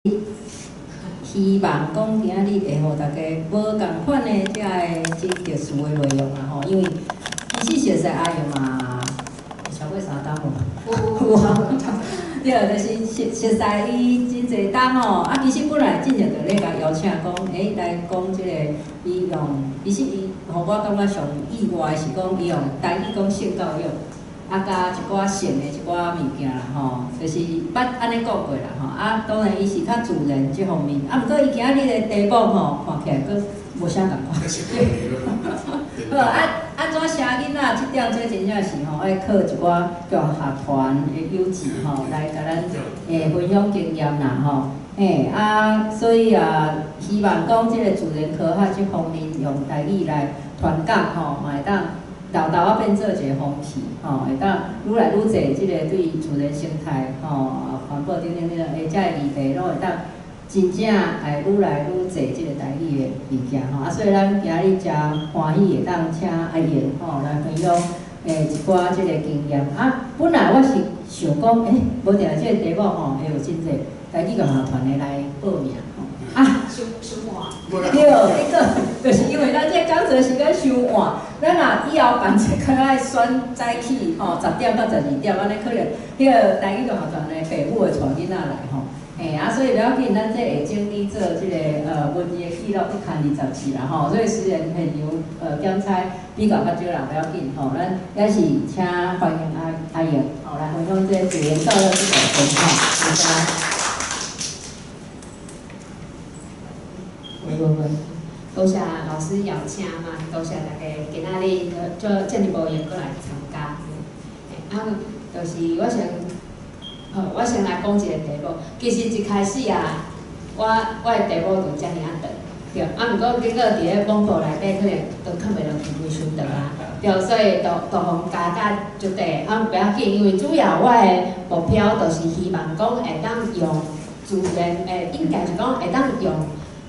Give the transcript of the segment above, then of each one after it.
希望讲今仔日会互大家无共款的遮个真特殊的内容啦吼，因为其实熟悉阿姨嘛，超过3档无？有啊，对，就是熟悉伊真侪档吼。啊，其实本来真正就咧甲邀请讲，来讲即个伊用，其实伊互我感觉上意外是讲伊用台语讲性教育。 啊，加一寡性的一寡物件啦，吼，就是捌安尼讲过啦，吼。啊，当然伊是较自然这方面，啊，毋过伊今仔日的题目吼，看起来佫无啥共款。好，安怎生囡仔？这点这真正是吼，要靠一寡叫学团的友志吼，来甲咱分享经验啦，吼。所以希望讲这个自然科学这方面用台语来传讲吼，嘛会当。 豆豆啊变做一个风气，吼，会当愈来愈侪，即个对自然生态，吼，环保等等等，遮个议题，拢会当真正愈来愈侪即个台语的物件，吼。啊，所以咱今日真欢喜会当请阿英，吼，来分享一寡即个经验。啊，本来我是想讲，无定即个题目吼，会有真侪台语共学团的来报名，吼。啊，伤晚。对，迄个就是因为咱这讲座时间伤晚，咱若以后办这可能爱选早起吼，10点到12点，安尼可能迄个台语共学团的父母会带囡仔来吼。所以不要紧，咱这下整理做这个文字的记录1看20字啦吼。所以虽然现场检采比较较少人，不要紧吼，咱也是请欢迎阿英吼来分享这个自然教育这个分享，大家。 多谢老师邀请嘛，多谢大家今仔日做遮尔无闲过来参加。就是我先来讲一个题目。其实一开始我的题目就遮尔长，对。毋过经过伫咧网络内底，可能都看袂落去规伤长啊，对。所以就互加足地，不要紧，因为主要我的目标就是希望讲会当用自然应该是讲会当用。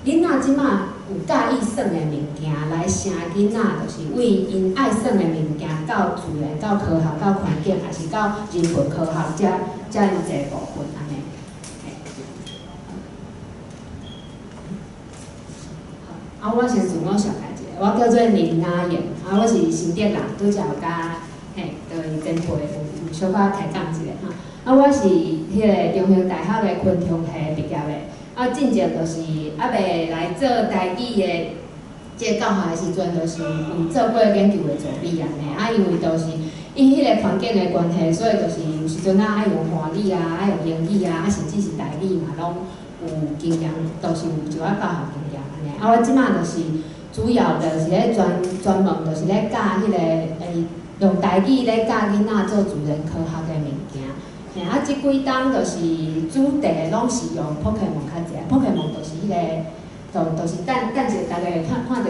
囡仔即马有介意耍的物件来生囡仔，就是为因爱耍的物件到自然、到科学、到环境，还是到人文科学，遮有一个部分安尼。我先自我绍介一下，我叫做林雅妍，我是新竹人，拄则有甲就是前辈有小可开讲一下我是迄个中兴大学的昆虫系毕业的。 进前就是未来做台语的即个教学的时阵，就是有做过研究的助理安尼。因为就是因迄个环境的关系，所以就是有时阵爱用华语爱用英语甚至是台语嘛，拢有经验，都是有一寡教学经验安尼。我即马就是主要就是咧专门就是咧教迄个用台语咧教囡仔做自然科学的物件。 即几档就是主题拢是用 Pokemon 较济 ，Pokemon 就是迄个，就是等一下大家会看到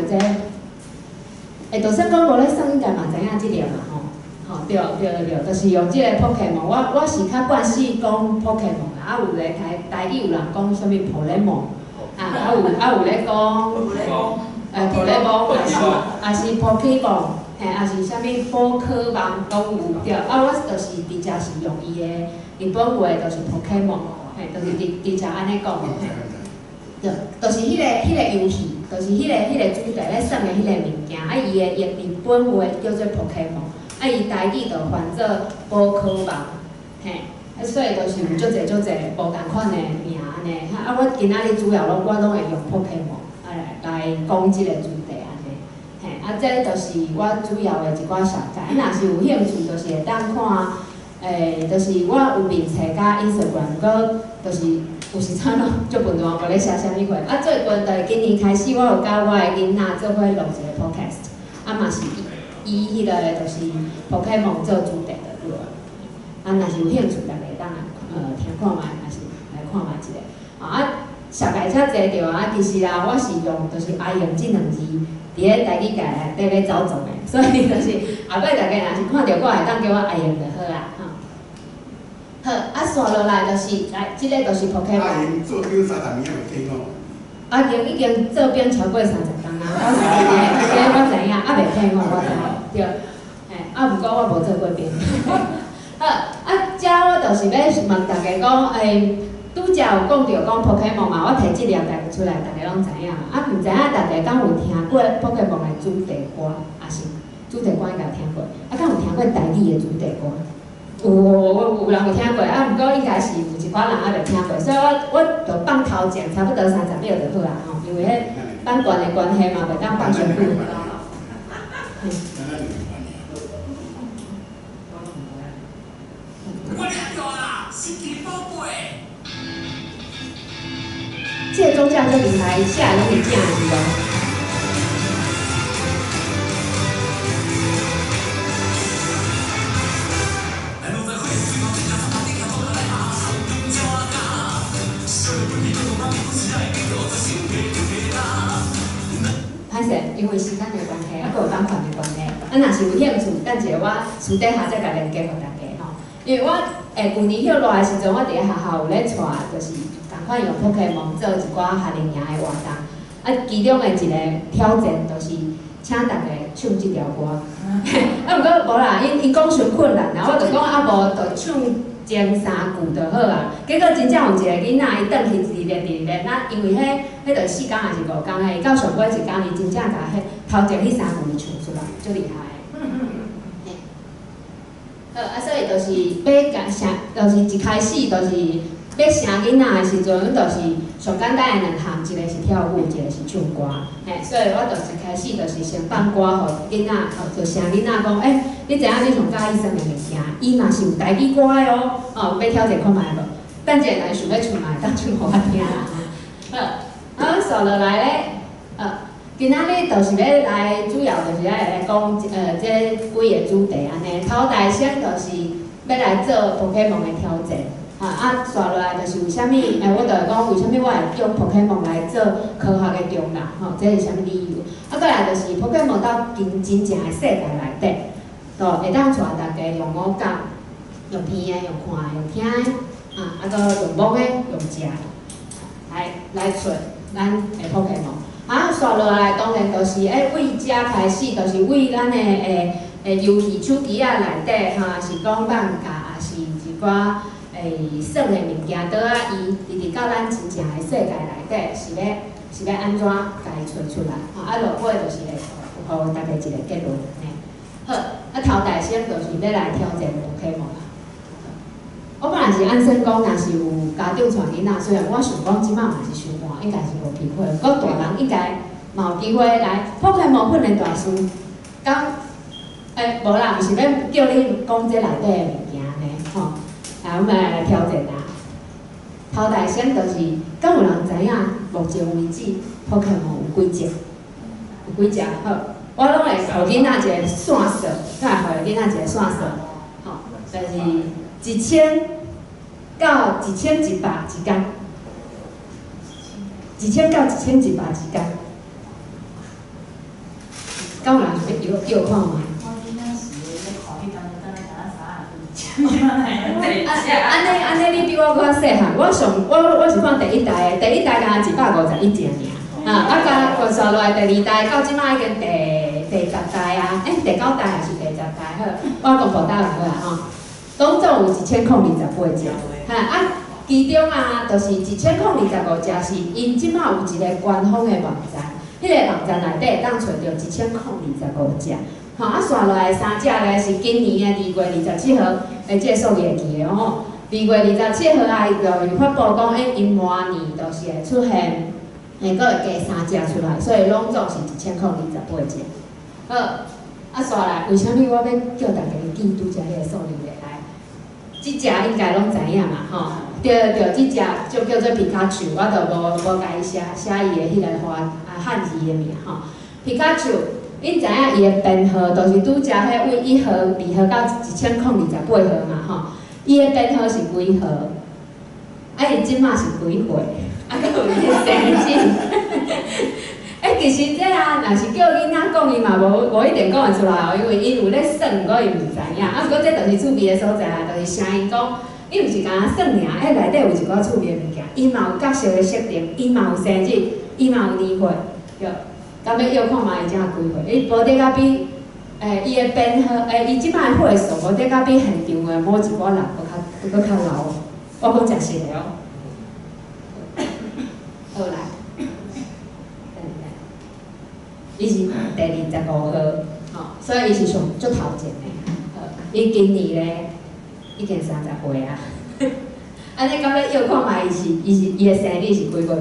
这，就算讲无咧算，应该嘛知影即个嘛吼，对，就是用即个 Pokemon。我是较惯势讲 Pokemon 有咧台语有人讲啥物 Pokemon， 有咧讲Pokemon， 还是 Pokemon。 也是啥物宝可梦拢有对，我就是直接是用伊的日本话，就是 Pokemon， 就是直接安尼讲，对，就是迄个游戏，就是迄个主题咧耍的迄个物件，伊的日本话叫做 Pokemon， 伊台语就翻做宝可梦，所以就是有足侪无共款的名安尼，我今仔日主要我拢会用 Pokemon 来讲即个主题。 这就是我主要的一寡详解。若是有兴趣，就是会当看，就是我有面册甲 Instagram， 搁就是有时阵咯，足笨蛋无咧写啥物货。最近就是今年开始，我有甲我的囡仔做伙录一个 podcast， 嘛是以迄个就是 Pokemon 做主题的录。若是有兴趣，大家会当听看觅，还是来看觅一下。详解遮济着其实我是用就是阿英即2字。 伫咧台语界内底咧走总的，所以就是后摆大家若是看到我，会当叫我阿英就好啦，好，刷落来就是即个就是 Pokemon。阿英做兵30年也未听过。阿英已经做兵超过30工啊，我知影，未听过我知，对，毋过我无做过兵。好，遮我就是要问大家讲，拄拄则有讲到讲 Pokemon 嘛，我摕即粒代出来，大家拢知影嘛。啊，毋知影大家敢有听过 Pokemon 的主题歌，也是主题歌应该有听过。啊，敢有听过台语的主题歌？有人有听过，啊，毋过应该是有一寡人还未听过，所以我就放头前差不多30秒就好啊吼，因为迄版权的关系嘛，袂当放上久。我俩叫啦，神奇宝贝。这个宗教这平台下来拢是正字哦。歹势，因为时间的关系，啊，还有版权的关系，啊，若是有兴趣，等下我私底下再甲连接互大家吼。因为我去年休落的时阵，我伫咧学校有咧带，就是共款用 Pokemon 做一寡夏令营的活动。啊，其中的一个挑战就是请大家唱即条歌。啊，毋过无啦，因讲伤困难啦，我就讲啊无就唱前3句就好啊。结果真正有一个囡仔，伊转去自练，那因为迄就4工还是5工诶，伊到上尾一工，伊真正甲迄头前迄3句唱出来，足厉害。好啊，所以就是要甲成，就是一开始就是要成囡仔的时阵，就是上简单的2项，一个是跳舞，一个是唱歌。嘿，所以我就一开始就是先放歌，互囡仔，就成囡仔讲，你知影你上喜欢啥物物件？伊嘛是有台语歌的哦，要挑战看卖无？等一下来想要唱嘛，当唱互我听啦。好，啊，续落来咧，今仔日就是要来，主要就是来讲这几个主题安尼。头台先就是要来做 Pokemon 的挑战，啊，续落来就是为虾米？我就讲为虾米我会用 Pokemon 来做科学的中人，这是虾米理由？啊，再来就是 Pokemon 到真正的世界内底，会当带大家用五感，用听的、用看的、用听的，啊，搁用摸的、用食的，来找咱的 Pokemon。啊，续落来当然就是为遮开始，就是为咱的游戏手机仔内底是讲漫画，也是一寡耍的物件，倒啊伊直到咱真正的世界内底是要安怎家己找出来？啊，落尾就是会互大家一个结论。好，啊头大先就是要来挑战 Pokemon 啦。我本来是按算讲，若是有家长带囡仔，虽然我想讲即摆嘛是伤寒，应该是无机会。不过大人应该嘛有机会来 Pokemon 训练大师。讲无啦，毋是要叫你讲这内底的物件呢，吼。来，我们来挑战啦。头大先就是，敢有人知影目前为止 Pokemon 有几只？有几只？好，我拢会互囡仔一个线索，再互囡仔一个线索，吼，就是1000到1100之间，1000到1100之间。敢有人想要看卖？安尼你比我较细汉，我是看第1代的，第1代敢151只尔，啊，甲续落来第2代到即摆已经第10代啊，第9代还是第10代好，我公布答案好啦吼，总共有1028只，其中就是1025只是因即摆有一个官方的网站，迄个网站内底会当找到1025只。啊，续落来3只咧是今年的2月27号的这个数月期的吼。2月27号就发布讲，因明年就是会出现，搁会加3只出来，所以拢总是1028只。好，续来，为虾米我要叫大家记拄则迄个数字落来？即只应该拢知影嘛吼。对，即只就叫做皮卡丘，我就无甲伊写伊的迄个汉字的名吼。皮卡丘。恁知影伊的编号，就是拄则迄为1号、2号到1028号嘛吼。伊的编号是几号？伊即马是几岁？搁有伊的生日。其实这若是叫囡仔讲，伊嘛无一定讲会出来哦，因为伊有咧算，毋过伊毋知影。不过这就是趣味的所在啦，就是声伊讲，伊毋是干算尔，内底有一寡趣味的物件，伊嘛有角色的设定，伊嘛有生日，伊嘛有年岁，对。敢要摇看嘛？伊才几岁？伊无得甲比，伊的编号，伊即摆的岁数无得甲比现场的某一寡人搁较老。我讲诚实的哦。第25号，吼，所以伊是上足头前的。伊今年咧已经30岁啊。安尼敢要摇看卖伊的生日是几月几号？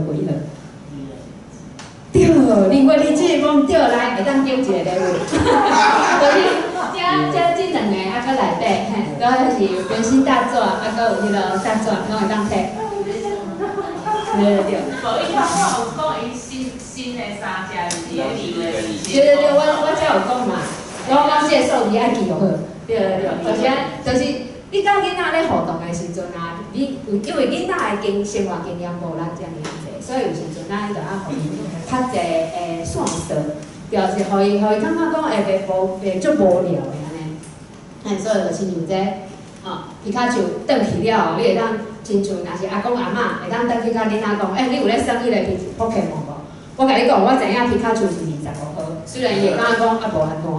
对，2月27日讲对来，会当订一个礼物。就是这2个啊，搁内底嘿，搁是原心大作，啊，搁有迄个大作，拢会当摕。对。无伊头我有讲伊新的3只是2月27。对，我才有讲嘛，我讲这个数字爱记就好。对，就是你甲囡仔咧互动的时阵啊，你因为囡仔的生活经验无咱遮尔济，所以有时阵咱就要互伊较济线索，就是互伊感觉讲袂足无聊的安尼。所以就亲像这皮卡丘转去了，你会当亲像若是阿公阿嬷会当转去甲囡仔讲，你有咧耍迄个Pokemon无？我甲你讲，我知影皮卡丘是25号，虽然伊会感觉讲无安怎，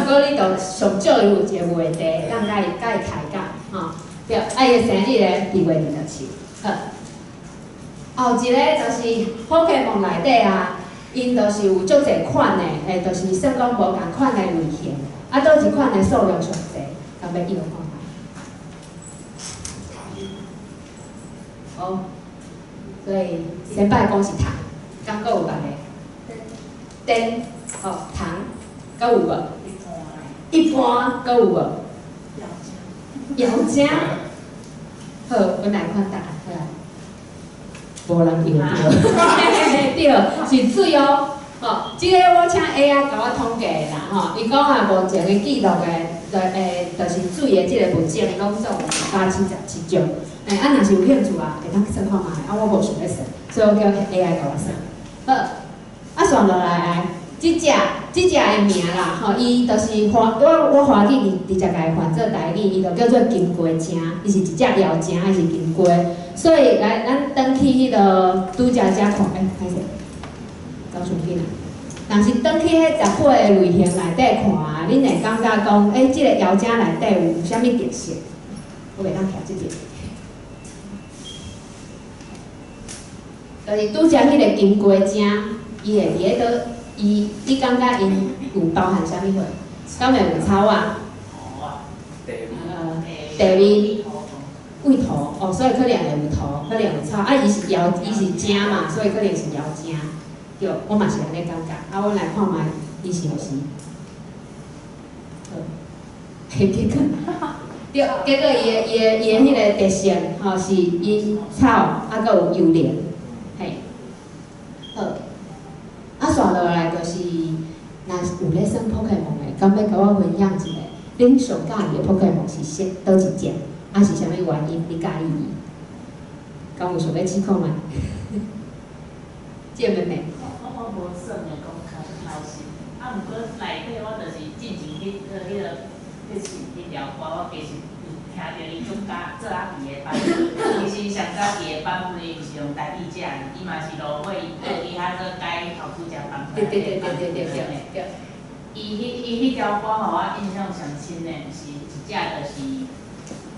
毋过你着上少有一个话题，当甲伊开讲，对，伊的生日咧2月27，好。后一个就是 Pokemon 内底啊，因就是有足侪款的，就是算讲无共款的类型，倒一款的数量上侪，敢要记录看卖。好，所以先摆讲是糖，敢搁有别个？灯，糖，搁有无？一般搁有无？药精。好，阮来看答案，好来。无人用对，对，是水哦。即个我请 AI 甲我统计啦，伊讲啊，目前的记录的，就是水的即个物种，拢总有177种。若是有兴趣啊，会当算看卖，我无想要算，所以我叫 AI 甲我算。好，算落来，即只的名啦，伊就是我华语直接甲伊换做台语，伊就叫做金龟精，伊是一只妖精，还是金龟？所以来，咱转去迄个拄则看，歹势，走顺去啦。若是转去迄10尾的类型内底看啊，恁会感觉讲，即个妖精内底有啥物特色？我袂当徛即边。就是拄则迄个金龟精，伊会伫咧倒，你感觉因有包含啥物货？敢会有草啊？地味。胃头所以可能会有头，可能有草，伊是精嘛，所以可能是妖精。对，我嘛是安尼感觉。阮来看卖，伊是毋是？结果，对，结果伊的迄个特性是因草，搁有油莲，嘿，好。刷落来就是，若有咧耍 Pokemon 的，敢要甲我分享一下，恁上喜欢的 Pokemon 是倒一只？是啥物原因？你介意伊？敢有想要试看卖？这妹妹。我无算的讲头先，毋过内底我就是进前迄条歌，我其实听着伊做做阿弟的版本，其实上早期的版本伊毋是用台语写的，伊嘛是芦苇伊遐做改头拄只版本。对。伊迄条歌互我印象上深的，是一只就是。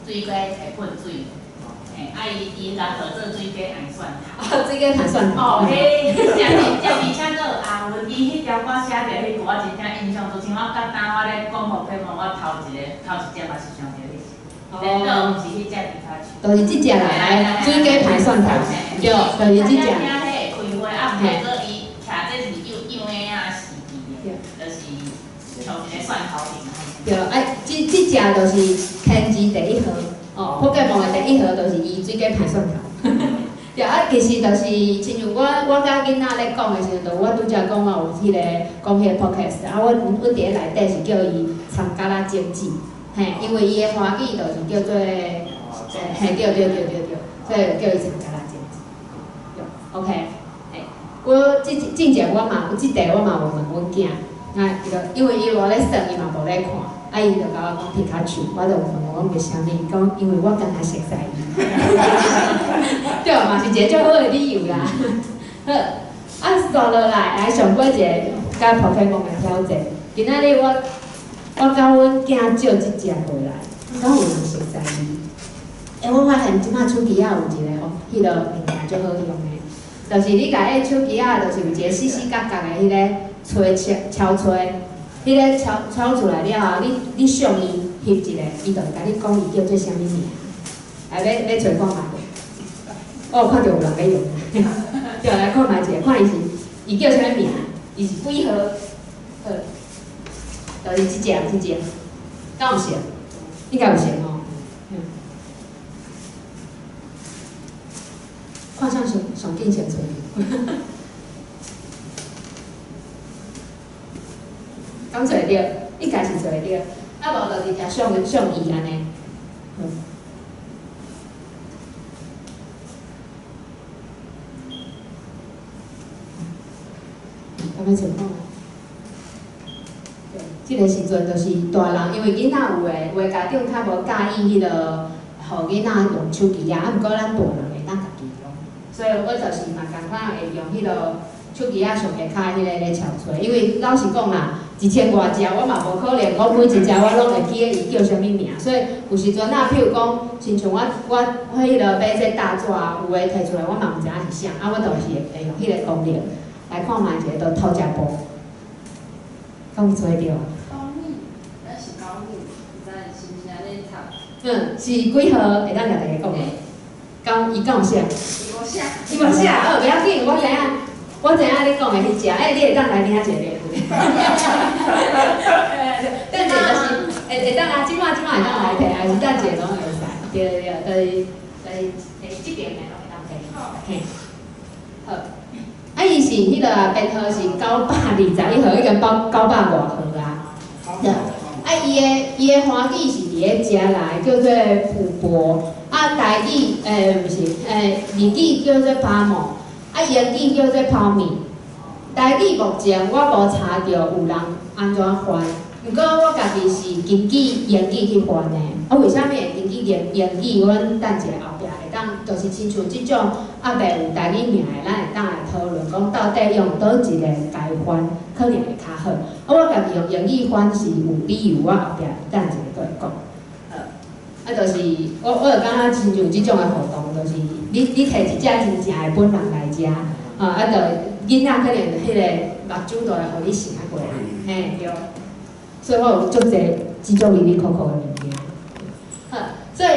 水鸡会喷水，伊来合做水鸡按蒜头。水鸡按蒜头。迄而且佫有阿文，伊迄条歌写着迄句，我真正印象中，像我刚我咧讲Pokemon，我头一只嘛是想着迄个，然后毋是迄只皮卡丘。就是即只啦，水鸡盘蒜头，对，就是即只。听迄个开花，毋过伊徛这是幼的啊，是伊的，就是像一个蒜头形。对，即只就是天机第1号，Pokemon 的第1号就是伊水鸡盘蒜头。对，其实就是亲像我甲囡仔咧讲的时阵，我拄则讲我有迄个讲迄个 podcast，我伫咧内底是叫伊参加啦竞技，因为伊的华语就是叫做对，所以叫伊参加啦竞技。对 ，OK， 我之前我嘛有即题我嘛有问阮囝。因为伊无咧算，伊嘛无咧看，伊就甲我讲皮卡丘，我就问我讲为虾米？讲因为我刚才熟悉伊，对，嘛是一个足好的理由啦。好，刷落来上过一个甲 Pokemon 的挑战。今仔日我甲阮囝借即只回来，敢有人熟悉伊？我发现即摆手机啊有一个迄个物件足好用的，就是你甲迄手机啊，就是有一个细细角角的迄个。吹敲吹，迄个敲出来了后，你上伊翕一个，伊就会甲你讲伊叫做啥物名，来要找看觅。我有看到有人在用，对，来看觅一下，看伊叫啥物名，伊是几号？就是即只，敢有像？应该有像哦。看上上紧先找。敢做会着？应该是做会着，啊无就直接上伊安尼。有咩情况？对，即个时阵就是大人，因为囡仔有家长较无介意迄个，互囡仔用手机啊，毋过咱大人会当家己用，所以我就是嘛共款会用迄个手机啊上下骹迄个咧敲吹，因为老实讲啦，1000外只我嘛无可能，我每一只我拢会记得伊叫啥物名，所以有时阵啊，譬如讲，亲像我迄个买这大纸，有诶摕出来，我嘛毋知影是啥，啊，我就是会用迄个功能。来看觅一个，就头一步，敢有做着？高密，咱是高密，唔知是毋是安尼读？是几号？会当甲大家讲个？伊敢有写？伊无写，不要紧，我知影你讲的迄只，你会当来领一个礼物。等者就是会当啊，即摆会当来摕，还是等者拢会使。对，就是即边的拢会当摕。嘿，好。啊，伊是迄个编号是921号，已经900外号啊。对。啊，伊的花语是伫咧遮来，叫做富婆。啊，台语毋是，日语叫做巴莫，啊，英语叫做泡面。台语目前我无查到有人安怎翻，毋过我家己是根据英语去翻的。啊，为啥物会根据英语？阮等者后壁会当，就是亲像即种啊，袂有台语名的，咱会当来讨论，讲到底用倒一个改翻，可能会较好。啊，我家己用英语翻是有理由，我后壁等者再讲。啊，就是我就感觉亲像即种的活动，就是你摕一只真正的本人来食，啊，就囡仔可能迄个目睭都会互你醒过来，嘿对。所以我有足侪即种哩哩扣扣的物件。好，所以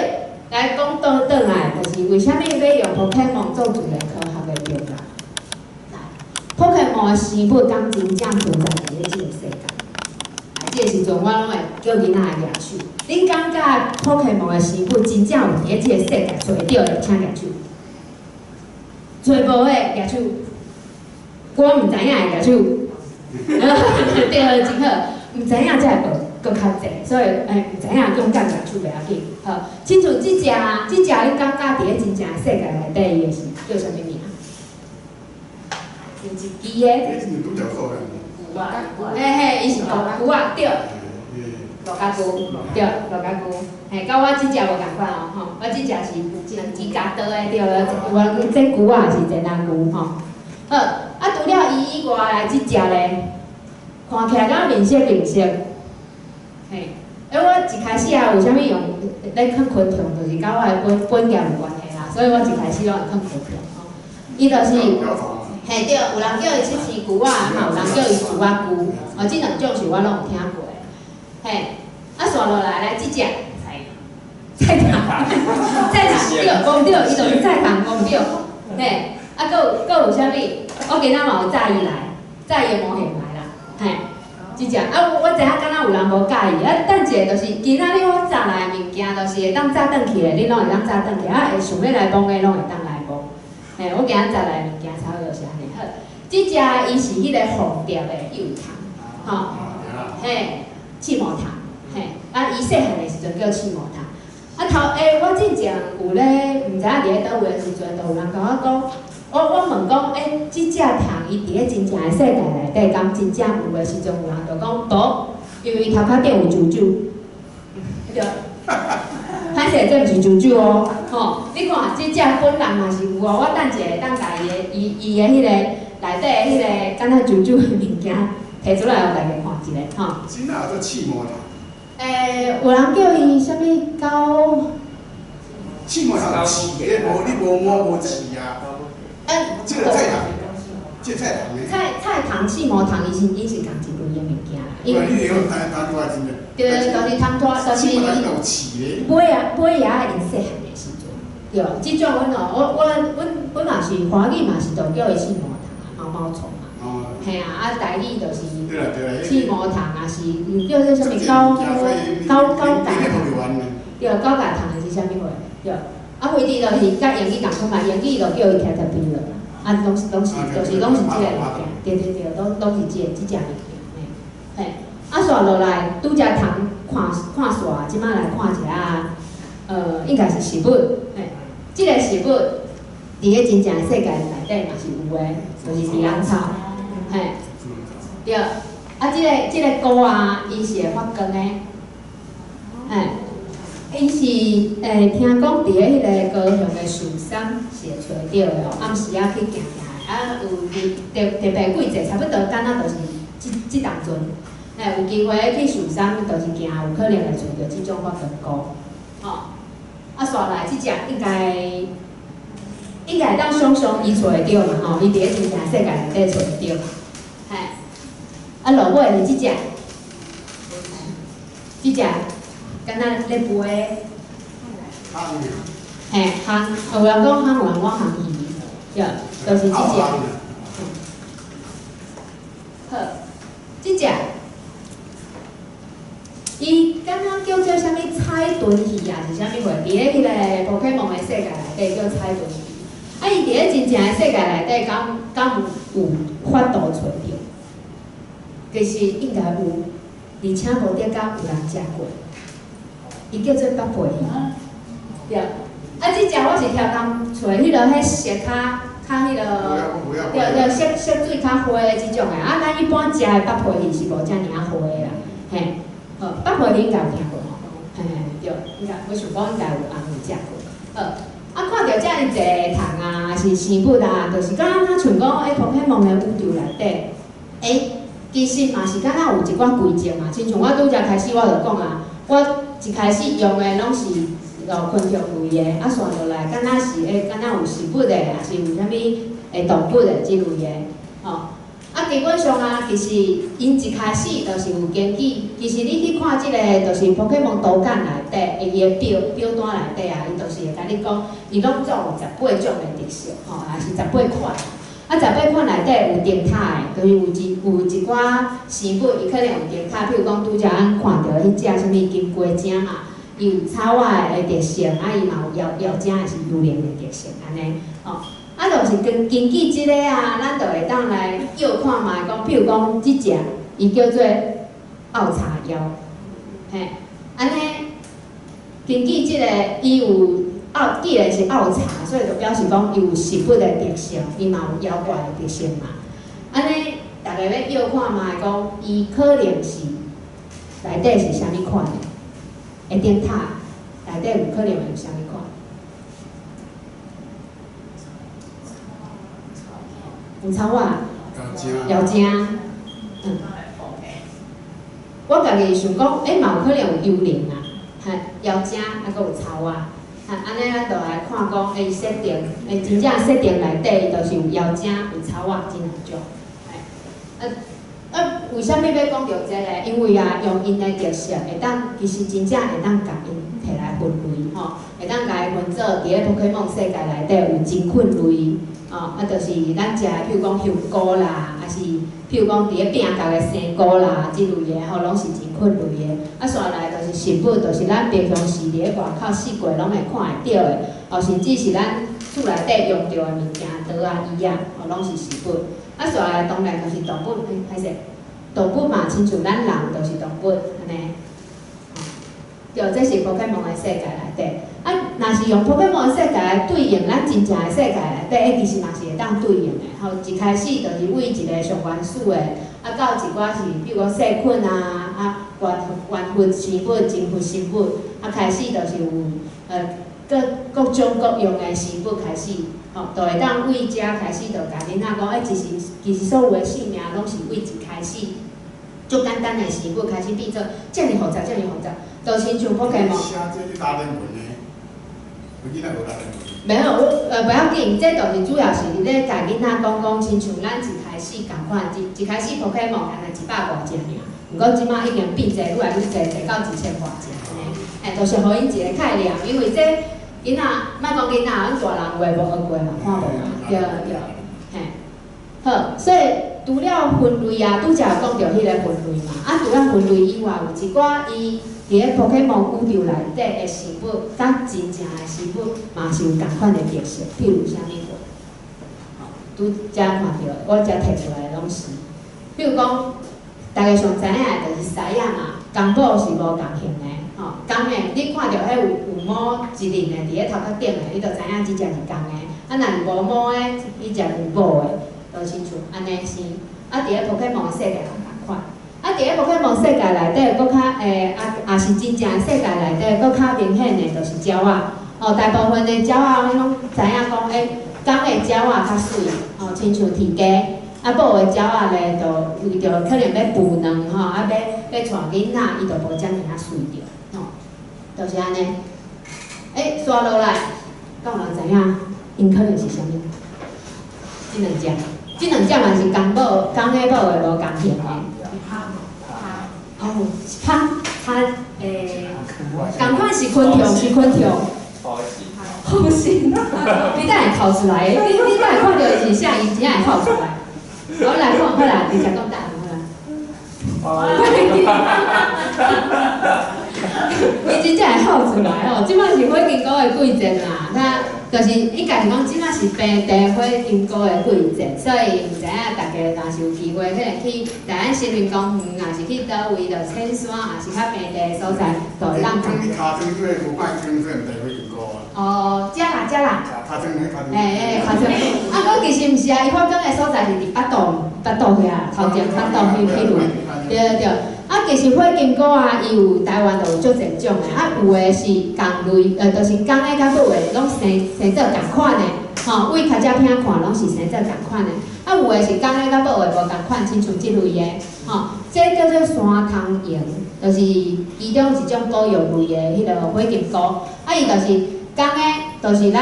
来讲倒来，就是为虾米要用 Pokemon 做一个科学的表达？来 ，Pokemon 的生物敢真正存在伫咧即个世界？即个时阵，我拢会叫囡仔来举手。恁感觉 Pokemon 的生物真正有伫咧即个世界找会到的，请举手。找无的举手。我毋知影的举手。对，真好。毋知影才会搁较济，所以毋知影勇敢举手袂要紧。好，亲像即只，恁感觉伫咧真正的世界内底，伊是叫啥物名？有一支的。迄是独角兽呀。嘿，伊是鹿啊，对。鹿角龟，对，鹿角龟。嘿，甲我即只无共款哦，吼，我即只是有指甲刀的，对了，我这龟啊是真难龟吼。好，啊，除了伊以外来即只咧。看起来敢面色，嘿，我一开始啊，为虾米用咧看昆虫，就是甲我的本业有关系啦，所以我一开始拢会看昆虫吼。伊就是，嘿对，有人叫伊七星龟啊，嘛有人叫伊树仔龟，哦，即两种是我拢有听过的。嘿，啊，续落来即只菜头，对，讲对，伊就是菜头，讲对，嘿，啊，搁有啥物？我今仔嘛有载伊来，载伊的模型来。嘿，即只啊，我知影敢若有人无介意啊，等者就是今仔日我载来的物件，就是会当载转去的，你拢会当载转去，啊，会想要来摸的拢会当来摸。嘿，我今仔载来的物件差不多是安尼好。即只伊是迄个红蝶的幼虫，吼，嘿，刺毛虫，嘿，啊，伊细汉的时阵叫刺毛虫。啊头我之前有咧，毋知影伫咧倒位的时阵，就有人甲我讲。我问讲，即只虫伊伫咧真正的世界内底，敢真正有的时阵，有人就讲无，因为伊头壳顶有啾啾，对。歹势，这毋是啾啾哦，吼！你看，即只本人嘛是有哦，我等者会当家伊的迄个内底迄个敢若啾啾的物件摕出来，互大家看一下，吼。真啊，做刺毛虫。有人叫伊啥物高？刺毛虫刺的，你无摸无刺啊。这个菜头。芥菜糖呢？菜糖、气膜糖，伊是共一类的物件啦。因为你用单多真的。对，就是糖多，就是气膜糖有刺的。尾啊因细汉的时阵，对，即种阮嘛是华语嘛是就叫伊气膜糖啊，毛虫嘛。哦。嘿啊，台语就是。对啦对啦。气膜糖啊是叫做啥物高钙糖。对，高钙糖是啥物货？对，啊，非得就是甲英语共款嘛，英语就叫伊 caterpillar 啦，啊，拢是即个物件，对，拢是即只物件，嘿，啊，刷落来，拄则糖看煞，即摆来看一下，应该是食物，嘿，即个食物伫个真正的世界内底嘛是有诶，就是猪笼草，嘿，对，啊，即个菇啊，伊是会发光诶，嘿。伊是听讲伫个迄个高雄的树山是会找到的哦，暗时啊去行行，啊有特别几节，差不多敢若就是即当阵，有机会去树山，就是行有可能会找到即种发光菇，吼，啊刷来即只应该会当常常伊找会到嘛吼，伊伫个真正世界内底找会到，嘿，啊落尾是即只。敢若咧飞，嘿，航，有人讲航员，我航鱼，对，就是即只。好，即只，伊敢若叫做啥物彩盾鱼啊，是啥物货？伫咧迄个宝可梦的世界内底叫彩盾鱼。啊，伊伫咧真正的世界内底，敢有法度找着？其实应该有，而且无得甲有人食过。伊叫做北皮鱼，对。啊，即只我是挑工找迄个迄色较迄个，对，色水较花的即种的。啊，咱一般食的北皮鱼是无遮尔啊花的啦，嘿。北皮鱼应该有听过吼，嘿，对，应该我想讲应该有食过。啊，看到遮尔济虫啊，是生物啊，就是敢若像讲宝可梦的宇宙内底，其实嘛是敢若有一寡规则嘛，亲像我拄则开始我就讲啊，我。一开始用的拢是昆虫类的，啊，算落来，敢若是敢若有食物的，也是有啥物动物的即类的，吼。啊，基本上啊，其实因一开始就是有根据，其实你去看即个就是宝可梦图鉴内底，伊的表单内底啊，伊就是会甲你讲，伊拢总有18种的特色，吼，也是18款。啊，18款内底有灯塔的，就是有一寡生物，伊可能有灯塔，譬如讲拄则咱看到迄只啥物金龟精嘛，伊有草仔的特性，啊，伊嘛有妖精的是幽灵的特性，安尼，吼。啊，就是根据即个啊，咱就会当来叫看卖讲，譬如讲即只，伊叫做奥茶妖，嘿，安尼，根据即个伊有。既然是奥茶，所以就表示讲伊有食物的特性，伊嘛有妖怪的特性嘛。安尼，大家要叫看嘛，讲伊可能是内底是啥物款的？会灯塔内底有可能有啥物款？有草啊，妖精，我家己想讲，嘛有可能有幽灵啊，妖精啊，佮有草啊。安尼咱就来看讲，设定，真正设定内底就是有妖精、有草仔真多种。为什么要讲到这个？因为啊，用因的特色会当，其实真正会当甲因摕来分类吼，会当甲伊分做伫咧宝可梦世界内底有真菌类，就是咱食的，譬如讲香菇啦，还是譬如讲伫咧饼角的生菇啦，即类的吼，拢是真菌类的。啊，煞来就是食物，就是咱平常时伫咧外口四界拢会看会到的，甚至是咱厝内底用到的物件，刀啊、椅啊，拢是食物。啊，煞来当然就是动物，歹势，动物嘛，亲像咱人就是动物，安尼。对，这是宝可梦的世界内底。啊，若是用宝可梦的世界来对应咱真正的世界内底，其实嘛是会当对应的。吼，一开始就是为一个上原始的，到一寡是，比如讲细菌啊，原核生物、真核生物，开始就是有各种各样的生物开始，就会当为遮开始就甲囡仔讲，其实所有的生命拢是为一开始，足简单的生物开始变做遮尔复杂，就是亲像宝可梦。囡仔无力。没有，不要紧，这就是主要是咧甲囡仔讲，亲像咱一开始共款，一开始 Pokemon 干那100外只尔，毋过即马已经变侪，愈来愈侪，侪到1000外只安尼，就是互因一个概念，因为这囡仔，莫讲囡仔，咱大人话无学过嘛，看无嘛，对，嘿，好，所以除了分类啊，拄则有讲到迄个分类嘛，除了分类以外，有一寡伊。伫咧 Pokemon 宇宙内底的生物，甲真正的生物嘛是有共款的特色，譬如啥物货，拄则看到，我遮摕出来拢是，譬如讲，大家上知影的就是狮仔嘛，公母是无共型的，吼，公的你看到迄有毛一鳞的，伫咧头壳顶的，你就知影即只是公的，若是无毛的，伊只有母的，就亲像安尼是，伫咧 Pokemon 的世界也共款。伫咧 Pokemon 世界内底，搁较也是真正世界内底，搁较明显的就是鸟仔。大部分的鸟仔，阮拢知影讲，公的鸟仔较水，亲像鹈鹕。母的鸟仔咧，就为着可能要孵卵，要带囡仔，伊就无遮尔啊水着，就是安尼。刷落来，敢有人知影因可能是啥物？即两只嘛是公的母的无共型的。共款是昆虫，好心，你等下哭出来，你等下看到伊是啥，伊真会哭出来。我来看，好啦，直接讲答案好啦。伊真正会哭出来哦，即摆是火金菇的季节啦，就是伊家己讲，即摆是平地火金菇的季节，所以毋知影大家若是有机会，可能去咱森林公园，也是去倒位，就浅山，也是较平地的所在，就会当看。你尻川做无摆川做地火金菇啊？遮啦。尻川尻川。其实毋是啊，伊发光的所在是伫北岛遐，头前北岛迄路。对。其实火金菇啊，伊有台湾就有足侪种的，有的是同类，就是公的甲母的拢生做共款的，位较只偏看拢是生做共款的，有的是公的甲母的无共款，亲像即类的，这叫做山汤萤，就是其中一种古药类的迄个火金菇，伊就是公的，就是咱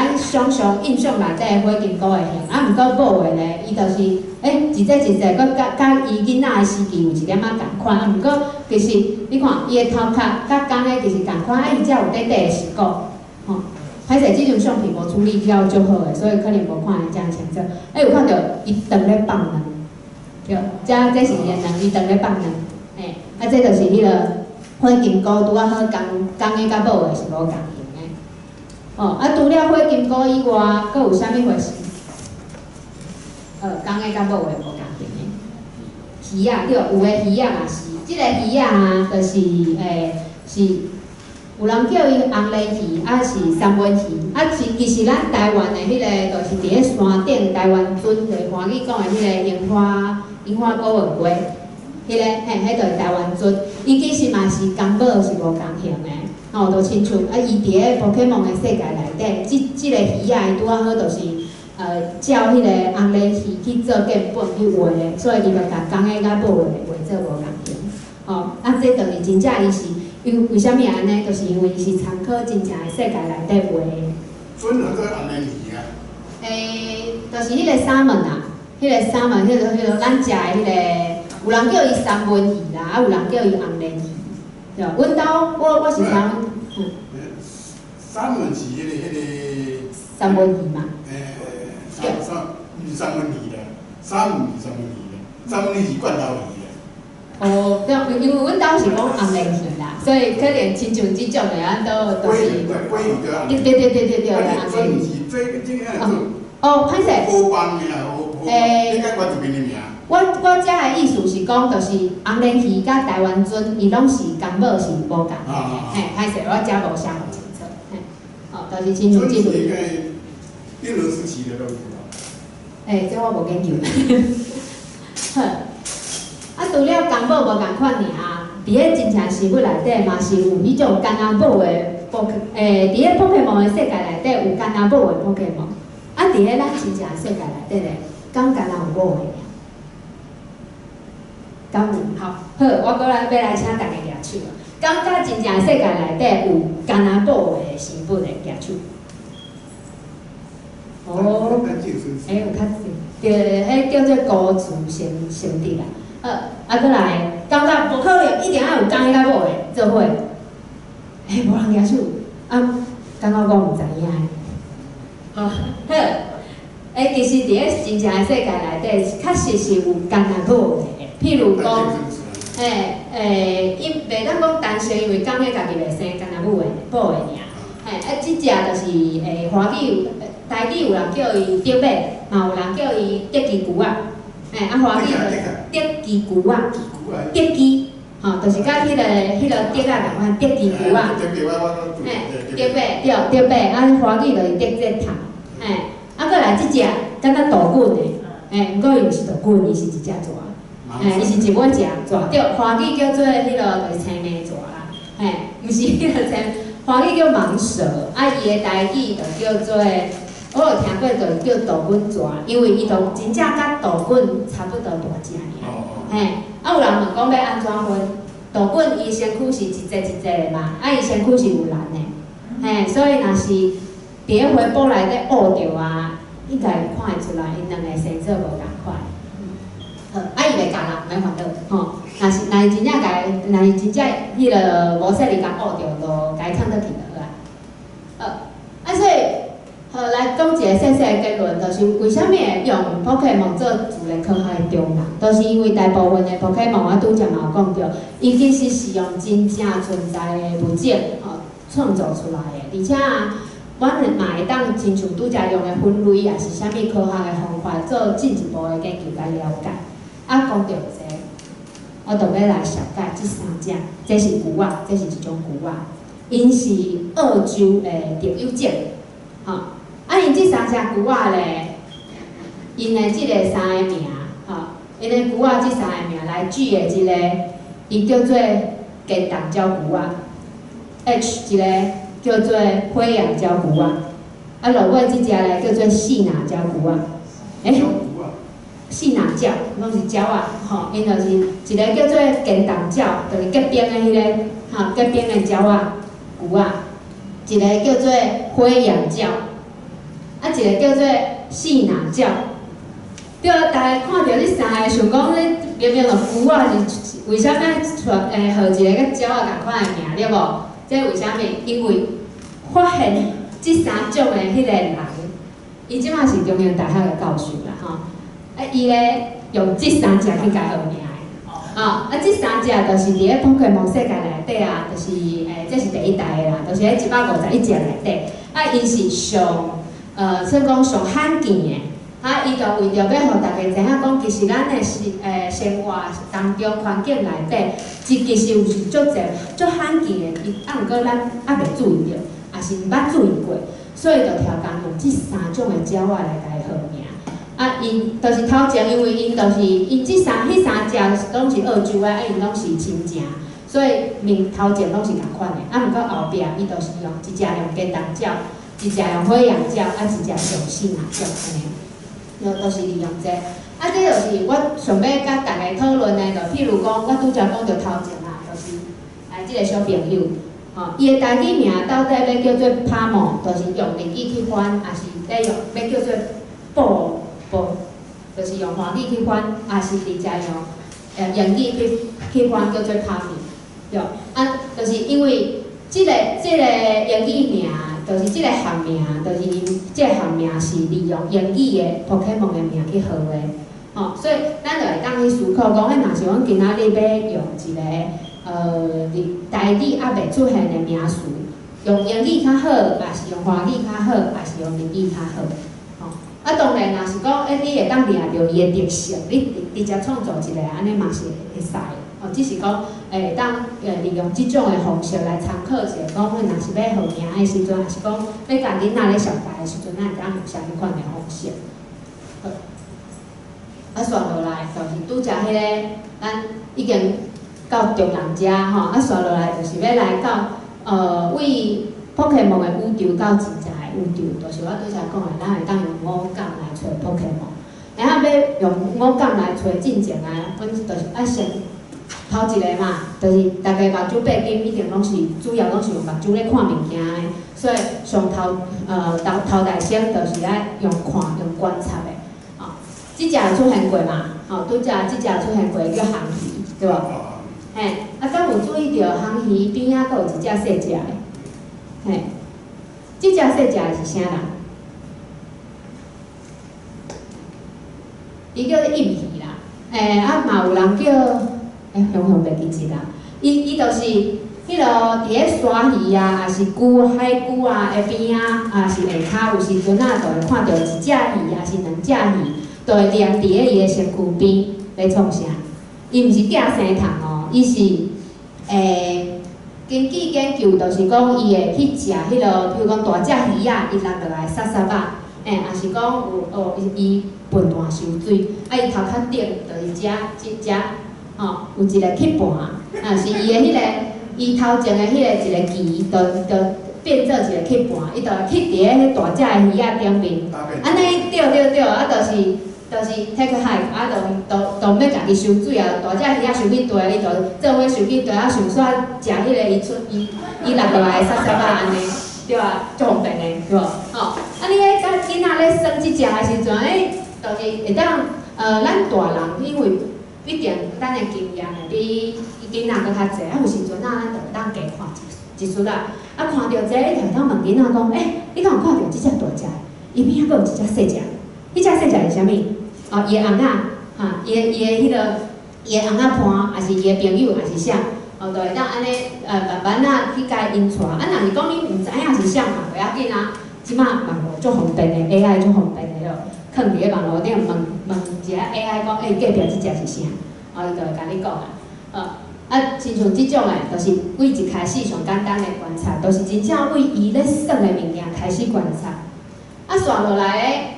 印象内底的火金菇的型，毋过母的咧，伊就是一只，佮甲伊囡仔的时期有一点仔共款，毋过其实你看伊的头壳甲公的其实共款，伊才有短的视角，歹势即张相片无处理了足好诶，所以可能无看会遮清楚。有看到伊肠咧放卵，对，这是伊的卵，伊肠咧放卵，这就是迄个火金菇拄啊好公的甲母的是无共型的。除了火金菇以外，佫有啥物回事？公的甲母的无共型的。鱼啊，对，有的鱼啊嘛是，即个鱼啊，就是是有人叫伊红鲢鱼，是三文鱼，其实咱台湾的迄个就是伫咧山顶台湾村，就是华语讲的迄个樱花果文龟，迄个迄就是台湾村，伊其实嘛是公母是无共型的，就亲像伊伫咧 Pokemon 的世界内底，即个鱼啊，伊拄啊好就是。照迄个红鲢鱼去做建本去画的，所以伊就甲公的甲母的画做无共型。这就是真正伊是，为虾米安尼？就是因为伊是参考真正的世界内底画的。准何个红鲢鱼啊？就是迄个沙门啊，迄个沙门，迄个咱食的迄个，有人叫伊三文鱼啦，有人叫伊红鲢鱼。对，阮兜我是啥？三文是迄个。三文鱼嘛。三文鱼啦，三文鱼是罐头鱼啦。对，因为阮兜是讲红鲢鱼啦，所以可能亲像即种的，咱都是。鲑鱼对。对，红鲢鱼这歹势。好棒的啦，应该我这边的名。我遮的意思是讲，就是红鲢鱼甲台湾尊，伊拢是公母是无共。歹势，我遮无写好清楚。就是亲像即类。英伦时期的东西吧。这我无研究。好，除了公母无共款尔，伫咧真正生物内底嘛是有迄种干阿母的伫咧 Pokemon 的世界内底有干阿母的 Pokemon，伫咧咱真正世界内底咧，敢干阿有母的？敢有？好，我过来要来请大家举手。敢甲真正世界内底有干阿母的生物的举手？哦，有较济，迄叫做高祖先帝啦。搁来，感觉无可能一定要有讲迄到尾的做伙。无人举手，感觉我毋知影。好，其实伫咧真正的世界内底，确实是有艰难母的。譬如讲，伊袂当讲单纯因为讲迄家己袂生艰难母的宝的尔。即只就是华语台语有人叫伊竹马，嘛有人叫伊竹鸡牛仔。华语就竹鸡牛仔，竹鸡。就是甲迄个竹仔共款，竹鸡牛仔。竹马对，竹马，华语就是竹节头。搁来即只，敢若豆滚的，毋过伊毋是豆滚，伊是一只蛇。伊是一尾蛇，对，华语叫做迄个就是青眉蛇啦。毋是迄个青，华语叫蟒蛇，伊的台语就叫做，我有听过就叫豆滚蛇，因为伊就真正甲豆滚差不多大只尔。有人问讲要安怎分？豆滚伊身躯是一节一节的嘛，伊身躯是有蓝的，所以若是伫咧花布内底乌着啊，应该看会出来，因两个生做无共款。伊袂教人，免烦恼吼。若是真正若是真正迄个无说你甲乌着，就该藏倒去就好啊。所以，来讲一个细细的结论，就是为虾米会用 Pokemon 做自然科学的中人，就是因为大部分的 Pokemon 我拄则嘛有讲着，伊其实是用真正存在的物质创造出来的，而且阮嘛会当亲像拄则用的分类，也是虾米科学的方法做进一步的研究来了解。讲到这，我就要来详解这三只，这是牛仔，这是一种牛仔，因是澳洲的特有种，因这三只牛仔咧，因的这个三个名，因的牛仔这三个名来举的一个，伊叫做根动鸟牛仔 ，H 一个叫做火羊鸟牛仔，落尾这只咧叫做细拿鸟牛仔，细拿鸟，拢是鸟啊，因就是一个叫做根动鸟，就是隔壁的迄个，隔壁的鸟啊牛仔，一个叫做火羊鸟。一个叫做细拿鸟，对啊，大家看到这三个，想讲你明明就牛仔是为啥物号一个甲鸟仔共款的名，对无？这为啥物？因为发现这三种的迄个人，伊即马是中央大学的教授啦，伊咧用这三只去改号名的，这三只就是伫咧 Pokemon 世界内底啊，就是这是第一代的啦，就是咧151只内底，因是上。算讲上罕见的，伊就为着要互大家知影讲，其实咱的生活当中环境内底，其实有是足侪足罕见的，毋过咱袂注意着，也是毋捌注意过，所以就挑工用这三种的鸟仔来改号名。因就是头前，因为因就是因迄三只拢是澳洲的，因拢是亲情，所以头前拢是共款的。毋过后壁伊就是用一只用根动鸟。一只用火羊鸟，一只用细拿鸟，安尼，都是利用这。这就是我想要甲大家讨论的，就譬如讲，我拄则讲到头前啦，就是即个小朋友，伊的台语名到底要叫做帕莫，就是用日语去翻，还是要叫做宝，就是用华语去翻，还是直接用英语去翻叫做帕米，对，就是因为即个英语名。就是即个学名，就是因即个学名是利用英语的 Pokemon 的名去号的，所以咱就会当去思考讲，若是阮今仔日要用一个台语袂出现的名词，用英语较好，还是用华语较好，还是用日语较好？当然，若是讲，你会当掠着伊的特色，你直接创造一个安尼嘛是会使。只是讲，会当利用即种的方式来参考一下，讲阮若是要号名的时阵，还是讲要甲囡仔咧上台的时阵，咱会当用啥物款的方式？选落来就是拄则迄个，咱已经到中人遮吼，选落来就是要来到为 Pokemon 的宇宙到真正的宇宙，就是我拄则讲的，咱会当用五感来找 Pokemon。然后要用五感来找进前啊，阮就是先头一个嘛，就是大家目睭闭紧，一定拢是主要拢是用目睭咧看物件的，所以上头大先就是爱用观察的。哦，即只出现过嘛？哦，拄则即只出现过叫航鱼，对无？嘿，啊，敢有注意到航鱼边仔佫有一只细只的？嘿，即只细只的是啥人？伊叫印鱼啦。啊嘛有人叫雄袂记一啦。伊就是迄落伫咧沙鱼啊，也是海龟啊的边啊，也是下骹有时阵啊，就会看到一只鱼，也是两只鱼，就会连伫咧伊的身躯边咧创啥？伊毋是寄生虫哦，伊是根据研究，就是讲伊会去食迄落，比如讲大只鱼啊，伊落落来杀啊，也是讲有伊分段受水，啊伊头壳顶就是只有一个吸盘，啊是伊的迄个，伊头前的迄个一个鳍，就变做一个吸盘，伊就吸伫咧迄大只的鱼仔顶面，安尼对，啊就是take high， 啊就要家己收水啊，大只鱼仔想去追，伊就做伙想去追，啊想煞食迄个伊落落来杀啊安尼，对啊，足方便的，对无？吼，啊你咧甲囡仔咧生即只的时阵，就是会当咱大人因为毕竟咱的经验会比囡仔搁较济，啊有时阵咱就会当加看一撮啦，啊看到这你就会当问囡仔讲，你敢有看到即只大只？伊边仔搁有一只细只，迄只细只是啥物？哦，伊的翁仔，哈，伊的迄个伊的翁仔伴，还是伊的朋友，还是啥？哦，就会当安尼慢慢啊去甲伊引带。啊，若是讲你毋知影是啥嘛，袂要紧啊。即马网络足方便的 ，AI 足方便的咯。囥伫咧网络顶问一下 AI 讲，隔壁即只是啥？哦，伊就会甲你讲啊。亲像即种的，就是为一开始上简单的观察，就是真正为伊咧耍的物件开始观察。啊，刷落来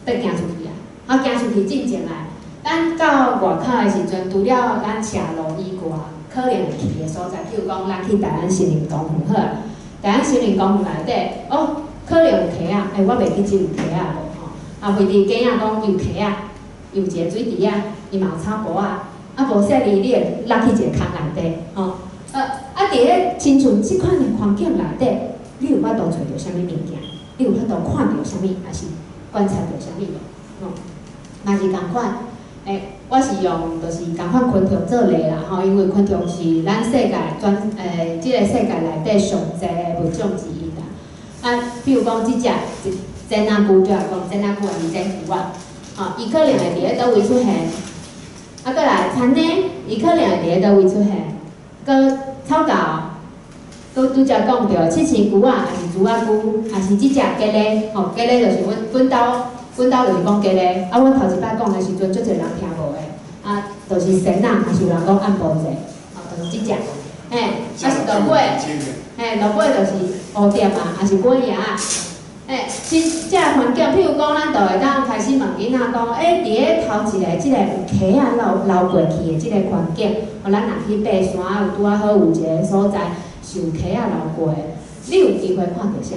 得行出去啊！啊，行出去进前来，咱到外口的时阵，除了咱车路以外，可能会去的所在，譬如讲咱去大安森林公园好啊，大安森林公园内底，可能有溪啊，我袂记真有溪啊无吼，啊，袂伫囝仔讲有溪啊，有一个水池啊，伊嘛有草坡啊，啊无说你会落去一个坑内底，吼，伫咧亲像即款的环境内底，你有法度找到啥物物件？你有法度看到啥物，还是观察到啥物无？嘛是共款，我是用就是共款昆虫做例啦吼，因为昆虫是咱世界即个世界内底上济的物种之一啦。啊，比如讲即只真仔龟，就来讲真仔龟还是真龟啊，伊可能会伫咧倒位出现，啊，搁来田呢，伊可能会伫咧倒位出现，搁草狗。拄则讲着七星龟啊，还是竹仔龟，还是即只鸡咧，吼，鸡咧就是阮兜就是讲鸡咧。啊，阮头一摆讲的时阵，足侪人听无的，啊，就是神啊，还是有人讲按晡者，就是即只，啊是落尾，落尾就是蝴蝶啊，还是尾叶啊，即个环境，譬如讲，咱就会当开始问囡仔讲，伫咧头一个即个有溪啊流过去的即个环境，咱若去爬山，有拄啊好有一个所在。是有溪啊流过的，你有机会看到啥？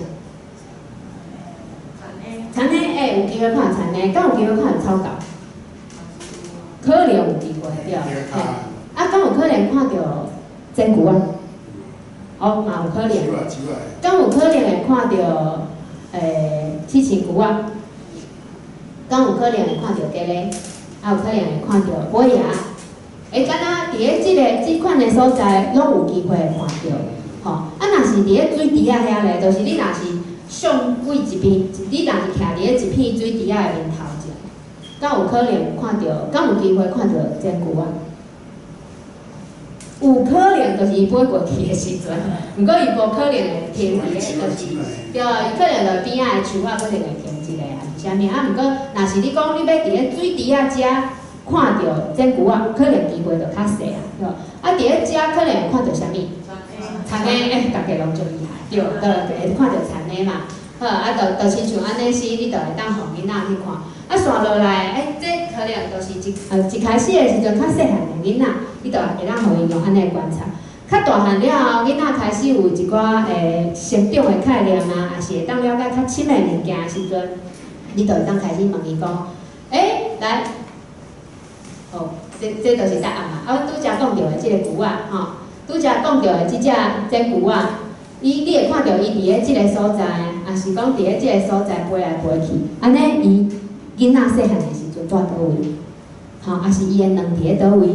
田呢？有机会看到田呢，敢有机会看到草狗？可能有机会对。敢有可能看到真牛啊？嘛有可能。敢有可能会看到七星牛啊？敢有可能会看到鸡咧？还有可能会看到尾叶？敢若伫咧即款的所在，拢有机会会看到。若是伫咧水池啊遐咧，就是你若是上位一片，你若是徛伫咧一片水池啊的面头前，敢有可能看到，敢有机会看到真牛啊？有可能就是伊飞过去的时阵，毋过伊无可能会停伫咧，就是对，伊可能就边仔的树啊，可能会停一个还是啥物啊？毋过若是你讲你要伫咧水池啊遮看到真牛啊，可能机会就较细啊，对。伫咧遮可能会看到啥物？田呢，大家拢足厉害，对，会看到田呢嘛。好，就亲像安尼时，你就会当互囡仔去看。刷落来，这可能就是一开始的时阵较细汉的囡仔，你就会当互伊用安尼观察。较大汉了后，囡仔开始有一寡成长的概念啊，也是会当了解较深的物件的时阵，你就会当开始问伊讲，来，哦，这就是答案嘛。啊，拄则讲到的即个牛仔，吼，拄则讲到的即牛仔，你会看到伊伫咧即个所在，也是讲伫咧即个所在飞来飞去，安尼伊囡仔细汉的时阵住倒位，吼，也是伊的卵伫咧倒位，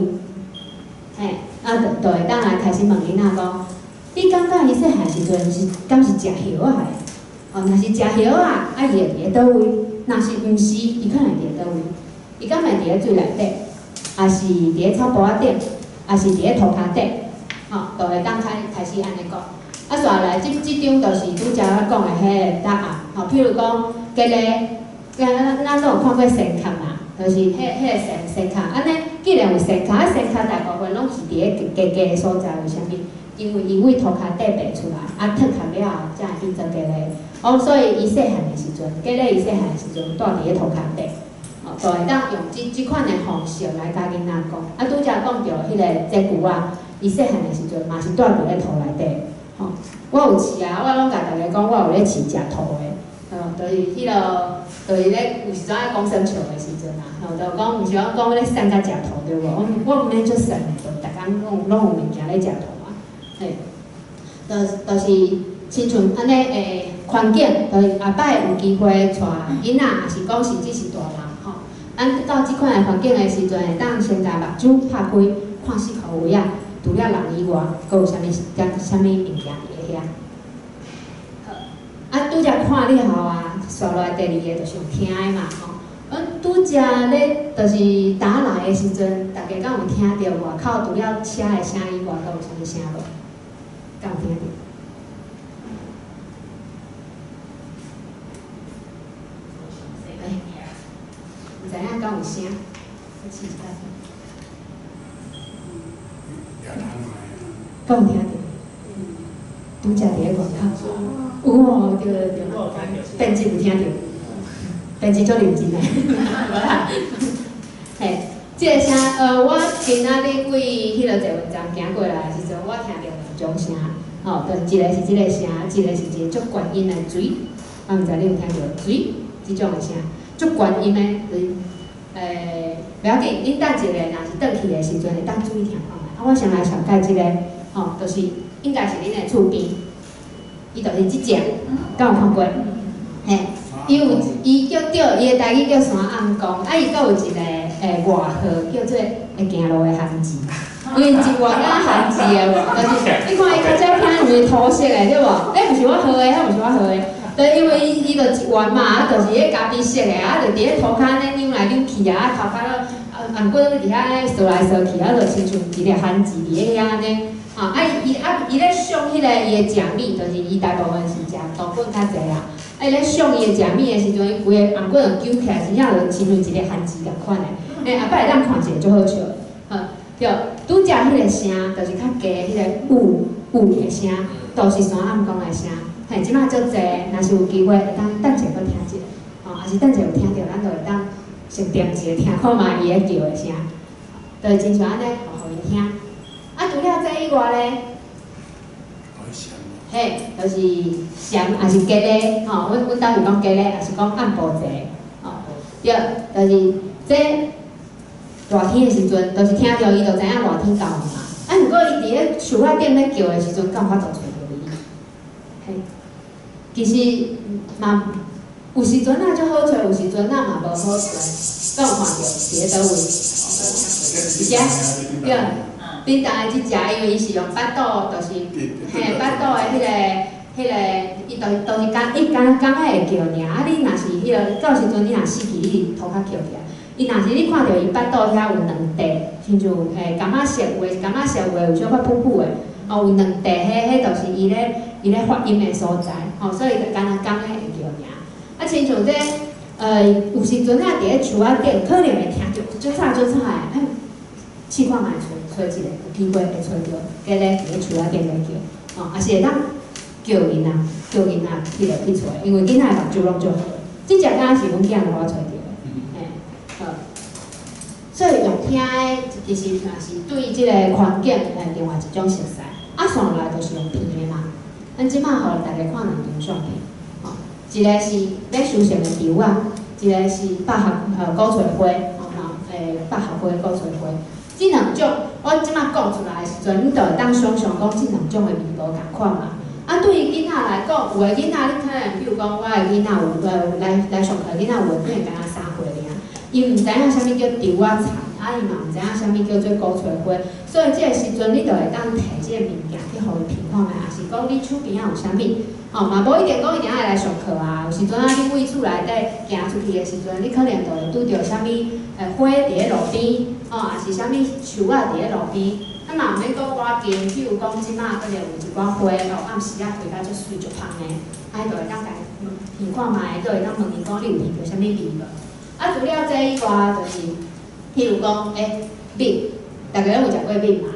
嘿，啊，就会当来开始问囡仔讲，你感觉伊细汉时阵是敢是食叶仔的？哦，若是食叶仔，啊，伊会伫咧倒位？若是毋是，伊可能伫咧倒位？伊敢会伫咧水内底，也是伫咧草坡仔顶，也是伫咧涂骹顶，吼，就会当开始安尼讲。啊，续来即张就是拄则我讲的迄个答案，吼，譬如讲，今日咱都有看过神龛嘛，就是迄个神龛，安尼既然有神龛，啊神龛大部分拢是伫咧低的所在，为虾米？因为伊为涂骹底爬出来，啊脱壳了后才会变做鸡咧。哦，所以伊细汉的时阵，鸡咧伊细汉的时阵住伫咧涂骹底，哦，就会当用即款的方式来甲囡仔讲。啊，拄则讲到迄个这牛仔，伊细汉的时阵嘛是住伫咧涂内底。吼，我有饲啊，我拢甲大家讲，我有咧饲食土的，就是迄落，就是咧有时阵爱讲生笑的时阵啊，吼，就讲毋是讲咧瘦甲食土对无？我毋免做瘦，就逐工拢有物件咧食土啊，嘿，就是亲像安尼诶环境，就是下摆有机会带囡仔，也是讲甚至是大人吼，咱到即款诶环境诶时阵，会当先甲目睭拍开，看四处有影。除了人以外，阁有啥物物件伫咧遐？好，啊，拄则看了后啊，续来第二个就是有听的嘛，吼。拄则咧，就是打来的时阵，大家敢有听到外口除了车的声以外，阁有啥物声无？敢有听到？毋知影敢有声？我试一下。敢有听到？拄则伫咧外口，有对对对，编辑有听到，编辑足认真诶，无啦。嘿，即个声，我今仔日为迄落坐文章行过来的时阵，我听到两种声，吼，就一个是即个声，一个是一个足悬音的水，我毋知你有听到水即种的声，足悬音的，就是不要紧，恁等一下若是转去的时阵，会当注意听看卖。啊，我先来上解即个。吼，就是应该是恁的厝边，伊就是即只，敢有看过？嘿，伊叫伊的台语叫山暗公，啊伊阁有一个外号叫做会行路的番薯，因为真外敢番薯的无，就是你看伊较早听是土色的对无？毋是我学的，迄毋是我学的，对，因为伊就一弯嘛，啊就是迄咖啡色的，啊就伫咧涂骹安尼扭来扭去啊，啊头壳咯，颔骨伫遐安尼扫来扫去，啊就亲像一个番薯伫咧遐安尼。啊，伊咧上迄个伊的食物，就是伊大部分是食豆粉较济啦。伊咧上伊的食物的时阵，伊规个颔骨就揪起来，真正就亲像一个番薯共款的。后摆会当看一个足好笑的。对，拄则迄个声，就是较低迄个的声，都是山暗讲的声。嘿，即摆足济，若是有机会会当等者搁听一下，也是等者有听到，咱就会当先点一个听看卖伊咧叫的声，就是真像安尼，互伊听。啊，除了这以外咧，嘿，就是蝉，也是鸡咧，吼，阮兜是讲鸡咧，也是讲暗晡者，吼，对，就是这热天的时阵，就是听到伊就知影热天到嘛。啊，毋过伊伫咧树仔顶咧叫的时阵，敢有法度找到伊？嘿，其实嘛，有时阵啊足好找，有时阵啊嘛无好找，敢有看到伫咧倒位？是对。恁大个即只，因为伊是用巴肚，就是嘿巴肚的迄个，伊都是讲伊敢会叫尔。啊，你若是迄个到时阵你若死去，你涂骹翘起来。伊若是你看到伊巴肚遐有两块，亲像感仔色，有诶感仔色，有诶有小可噗噗的，哦有两块，迄就是伊咧发音的所在，吼，所以就敢会叫尔。啊，亲像这有时阵啊，伫咧树仔顶，可能会听着足吵的，试看卖找一个，有机会会找着，计咧伫咧厝仔顶咧叫，也是会当叫囡仔去找，因为囡仔的目睭拢足好。即只敢是阮囝互我找着的，好。所以用听的，其实若是对即个环境另外一种熟悉。啊，上来就是用闻的嘛。咱即摆互大家看两张相片，一个是要修成的稻啊，一个是百合古翠花，百合花、古锥花，这两种我即马讲出来的时阵，你就会当想象讲这两种的味无共款嘛。啊，对于囡仔来讲，有的囡仔你可能，比如讲我的囡仔有来上课，囡仔有可能敢若3岁尔，伊毋知影啥物叫稻仔菜，啊伊嘛毋知影啥物叫做古锥花，所以这个时阵你就会当摕这个物件去互伊品看觅，也是讲你手边仔有啥物，哦嘛无一定讲一定爱来上课啊，有时阵啊你为厝内底行出去的时阵，你可能就会拄着啥物花伫咧路边，哦，也是啥物树仔伫咧路边。啊，嘛毋免讲我近，比如讲即马可能有一寡花，哦，暗时啊开甲足水足香的，啊，就会当家闻看觅，就会当问伊讲你有闻到啥物味无？啊，除了这以外，就是，譬如讲，蜜，大家拢有食过蜜嘛？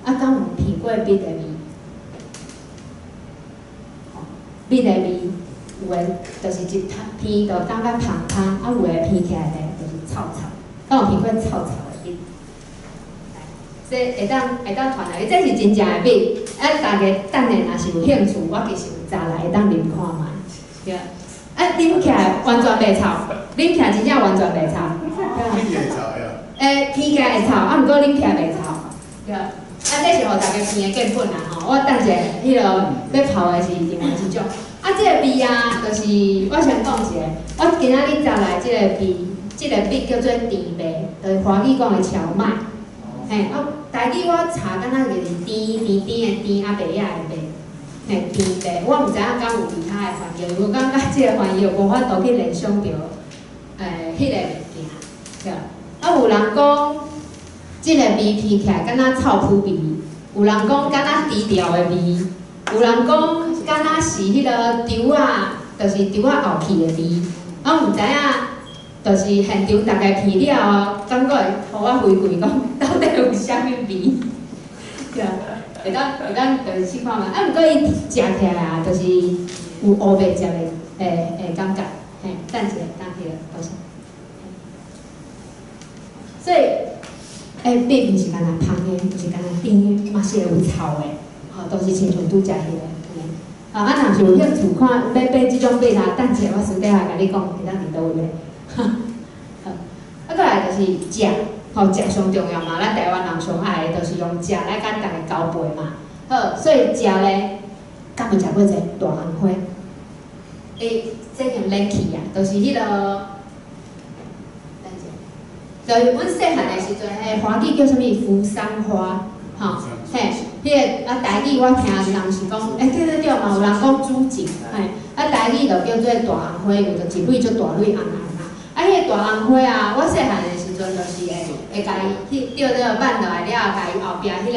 啊，敢有闻过蜜的味？蜜的味，有诶，就是一闻就感觉香香，啊，有诶闻起来咧，就是臭臭，敢有闻过臭臭的蜜？这会当传来，这是真正的蜜。啊，大家等下若是有兴趣，我其实有查来会当啉看觅，对。啊，啉起来完全袂臭，啉起来真正完全袂臭。听起来臭呀。闻起来会臭，啊，毋过啉起来袂臭，对。啊，这是互大家闻的见本啦吼。我等者迄个要泡的是另外一种。啊，这个味啊，就是我先讲一下，我今仔日查来这个味，这个味叫做甜麦，就是华语讲的荞麦。嘿，啊，台语我查敢若就是甜的甜，啊，白仔的白，嘿，甜麦。我毋知影敢有其他的翻译，我感觉这个翻译无法度去联想到，迄个物件，对。啊，有人讲，这个味闻起来敢若臭扑味，有人讲敢若低调的味，有人讲敢若是迄个稻仔，就是稻仔后去的味。啊，毋知影。就是现场大家闻了，感觉会互我回馈讲，到底有啥物味？对啊，会当就是试看觅。啊，毋过伊食起来啊，就是有乌白食的感觉，嘿，等一下，等迄个，多谢。所以，蜜毋是干那香的，毋是干那甜的，嘛是会有臭的，吼，都是亲像拄食迄个。啊，若是有兴趣看要买即种蜜啦，等一下我私底下甲你讲，会当伫倒位咧。啊，再来就是食，吼食上重要嘛。咱台湾人上爱的就是用食来甲大家交配嘛。好，所以食咧，敢有食过一个大红花？这叫冷气啊，就是迄个，就是阮细汉的时阵，花语叫啥物？扶桑花，吼，嘿，迄个啊台语我听人是讲，对嘛，有人讲主景，嘿，啊台语就叫做大红花，有就一蕊足大蕊红红。啊，迄个大红花啊，我细汉的时阵就是会甲伊钓钓挽落来了，甲伊后壁迄个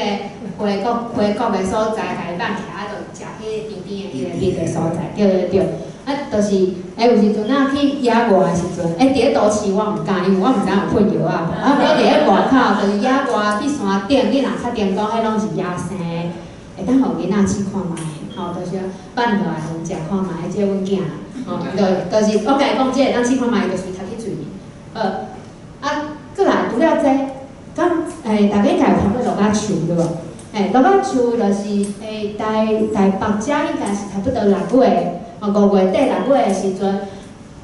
花果的所在，甲伊挽起来，啊，就食迄甜甜的迄个蜜的所在，对。啊，就是有时阵啊去野外的时阵，伫咧都市我毋敢，因为我毋知影有喷药啊。啊，不过伫咧外口，就是野外去山顶，你若确定讲迄拢是野生的，会当互囡仔试看觅，吼，就是挽落来互食看觅，即阮囝。哦，就是我甲伊讲，即个当试看觅，就是头去嘴里。过来除了这，敢大家应该有听过落甲树对无？落甲树就是台北遮应该是差不多6月，5月底6月的时阵，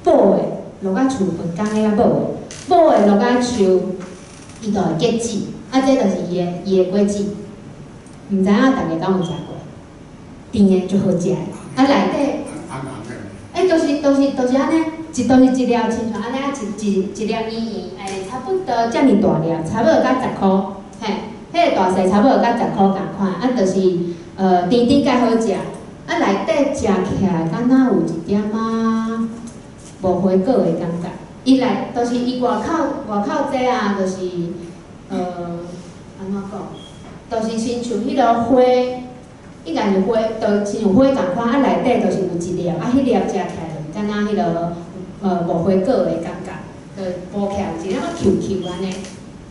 补的落甲树分工咧补的落甲树，伊就会结籽，啊，这就是伊的果子。毋知影大家敢有食过？甜的就好食的，啊内底。就是安尼，就是一粒亲像安尼一粒圆圆，差不多遮尔大粒，差不多甲10箍，嘿，迄个大细差不多甲10箍共款，啊，就是甜甜甲好食，啊内底食起来敢若有一点仔无花果的感觉，伊就是伊外口这啊，就是安怎讲，就是亲像迄个花。应该是花，就亲像花共款，啊内底就是有一粒，啊迄粒食起来就是敢若迄个无花果的感觉，就剥起来有一点仔 QQ 安尼，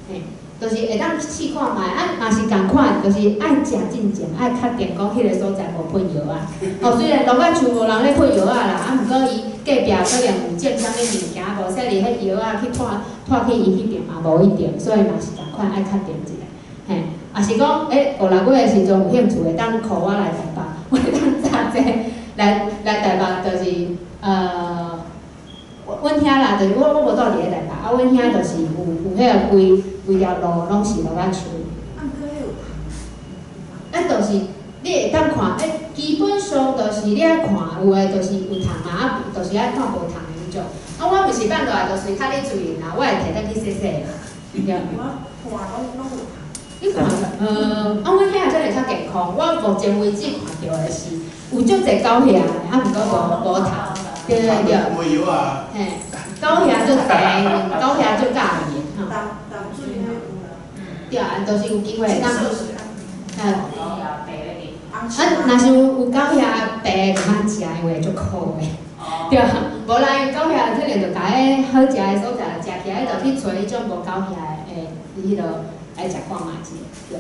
嘿，就是会当试看觅，啊若是共款，就是爱食真正，爱确定讲迄个所在无喷药啊。哦，虽然落甲厝无人咧喷药啊啦，啊毋过伊隔壁可能有种啥物物件，无说哩迄药啊去拖去伊迄边嘛无一定，所以嘛是共款爱确定一下，嘿。也是讲，5、6月的时阵有兴趣的，当靠我来台北，我当查者来台北，就是我阮遐啦，就是我无住伫咧台北，啊，阮遐就是有迄个规条路拢是落甲厝。就是你会当看，基本上就是你爱看，有诶就是有虫嘛，啊，就是爱看无虫诶迄种。啊，我毋是放落来就随较咧注意啦，我会摕倒去洗洗啦。对。我看拢有虫。你看，我遐真係較健康。我目前為止看到的是有足濟狗蟻，啊，毋過無蟲。對對對。沒有啊。嘿，狗蟻足濟，狗蟻足介意。淡水迄有啦。對啊，就是有機會當。若是有狗蟻白較食，因為足苦的。對啊，無啦，狗蟻可能就甲迄好食的所在食起來，就去找迄種無狗蟻的迄落。爱食看嘛是，对。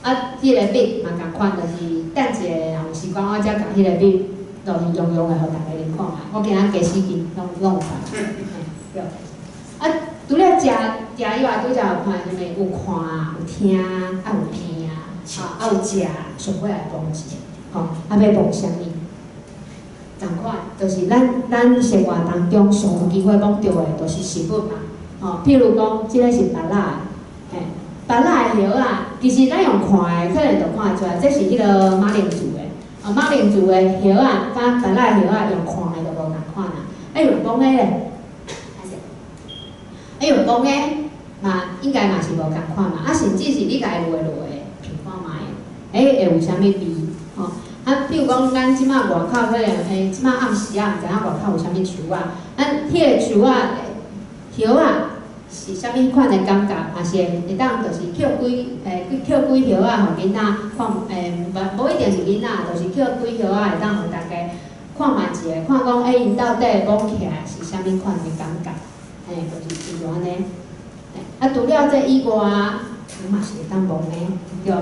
啊，迄个笔嘛共款，就是等一下有时间我才甲迄个笔，就是用的，互大家啉看嘛。我今仔加4斤，拢有看。对。啊，除了食以外，拄则有看啥物？有看啊，有听啊，啊有闻啊，啊有食，上尾来讲是，吼，啊要讲啥物？同款，就是咱生活当中上有机会讲到的，就是食物嘛。吼，譬如讲，即个是芭乐，嘿。芭乐的叶啊，其实咱用看的，可能就看得出来，这是迄个马铃薯的。马铃薯的叶啊，甲芭乐的叶啊，用看的就无共款啦。用讲的咧，用讲的嘛，应该嘛是无共款嘛。甚至是你家画落的，品看卖，会有啥物味？吼，比如讲，咱即马外口可能，即马暗时啊，毋知影外口有啥物树啊，咱迄个树啊，叶啊。是啥物款的感觉？也是会当，就是捡几叶啊，互囡仔看，无一定是囡仔，就是捡几叶啊，会当互大家看卖一下，看讲，因到底摸起来是啥物款的感觉？就是就安尼。除了这以外，嘛是会当摸的，对。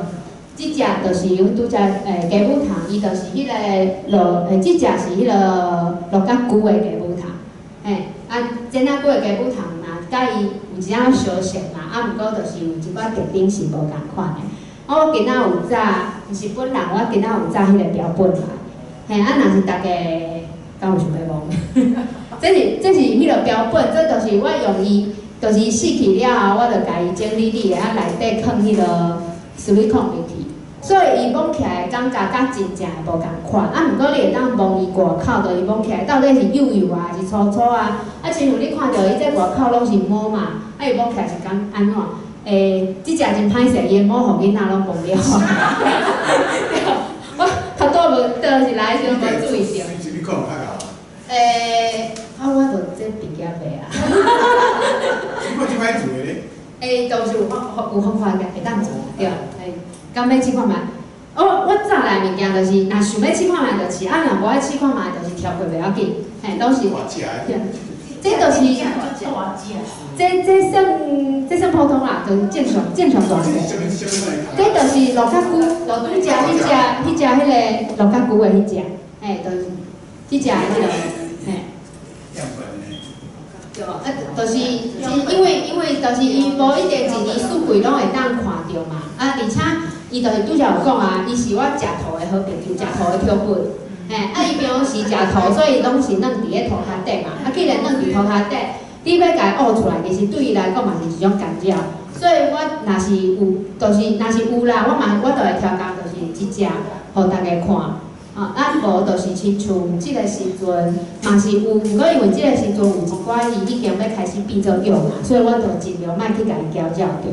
即只就是阮拄则鸡母糖，伊就是迄个即只是迄个落甲久的鸡母糖，煎仔久的鸡母糖。甲伊有一仔相像嘛，毋过就是有一寡特点是无共款的。我今仔有早，毋是本人，我今仔有早迄个标本嘛。若是大家敢有想要摸？这是迄个标本，这就是我用伊，就是伊死去了后，我就甲伊整理理的，内底放迄个silicone入去，所以伊摸起来感觉甲真正的无共款。毋过你会当摸伊外口，就伊摸起来到底是幼幼啊，还是粗粗啊？亲像你看到伊这外口拢是毛嘛，伊摸起来是敢安怎？即只真歹势，伊毛互囡仔拢摸了。我较多无，倒是来时阵无注意到。是你讲较厚。我就这比较袂啊。我即摆做的咧。就是有方法会当做，对。敢要试看觅？我早来物件就是，若想要试看觅就试，若无爱试看觅就是跳过袂要紧，都是。这就是这算普通啦，就是正常大小。这就是落甲久，就拄只迄只迄个落甲久的迄只，就是即只迄个，对，就是因为就是伊无一定一年四季拢会当看到嘛，而且伊就是拄则有讲啊，伊是我食土的好朋友，食土的标本。伊平时食土，所以拢是软伫咧涂骹底嘛。既然软伫涂骹底，你要甲伊挖出来，其实对伊来讲嘛是一种干扰。所以我若是有，就是若是有啦，我就会挑工，就是即只，互大家看。无就是亲像即个时阵嘛是有，毋过因为即个时阵有一寡伊已经要开始变做蛹嘛，所以我就尽量莫去甲伊搅扰着。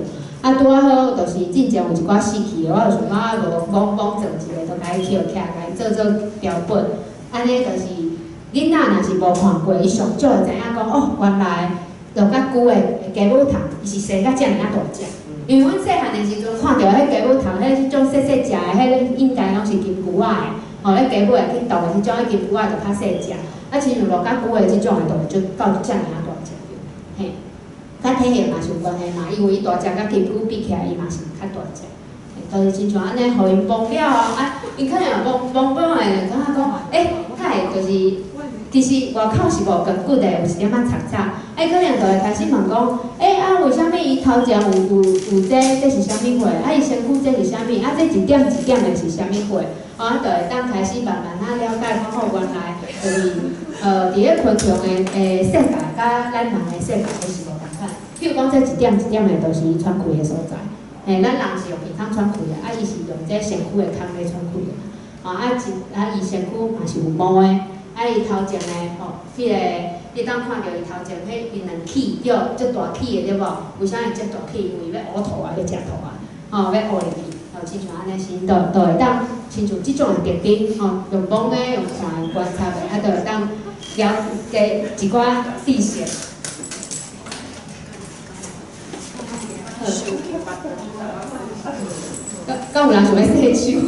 拄仔好，就是之前有一寡死去的，我就想讲无摸做一个，就甲伊捡起来，甲伊做标本。安尼就是囡仔若是无看过，伊上少会知影讲原来落甲久的鸡母虫，伊是生甲遮尔大只。因为阮细汉的时阵看到迄鸡母虫，迄种细细只的，迄应该拢是金龟仔的。迄鸡母会去动的迄种，迄金龟仔就较细只。亲像落甲久的即种的，就会就到遮尔大只。嘿。甲体型嘛是有关系嘛，因为伊大只甲金龟比起来，伊嘛是较大只，就是亲像安尼，互伊摸了伊可能摸的，感觉讲，太就是其实外口是无根据的，有一点仔杂杂，可能就会开始问讲，为啥物伊头前有这是啥物货？伊身躯这是啥物？这一点一点的是啥物货？就会当开始慢慢了解，讲原来就是伫咧昆虫的世界，甲咱人的世界是无共款。譬如讲，这一点一点的都是伊喘气的所在。咱人是用鼻孔喘气的，伊是用这身躯的空来喘气的。伊身躯嘛是有毛的，伊头前的迄个你当看到伊头前迄因两齿，对，足大齿的对无？为啥会足大齿？因为要呕吐要食吐要呕入去。亲像安尼是，都会当亲像即种的特点，用摸的、用看的、观察的，都会当了解一寡知识。敢有人想要洗手？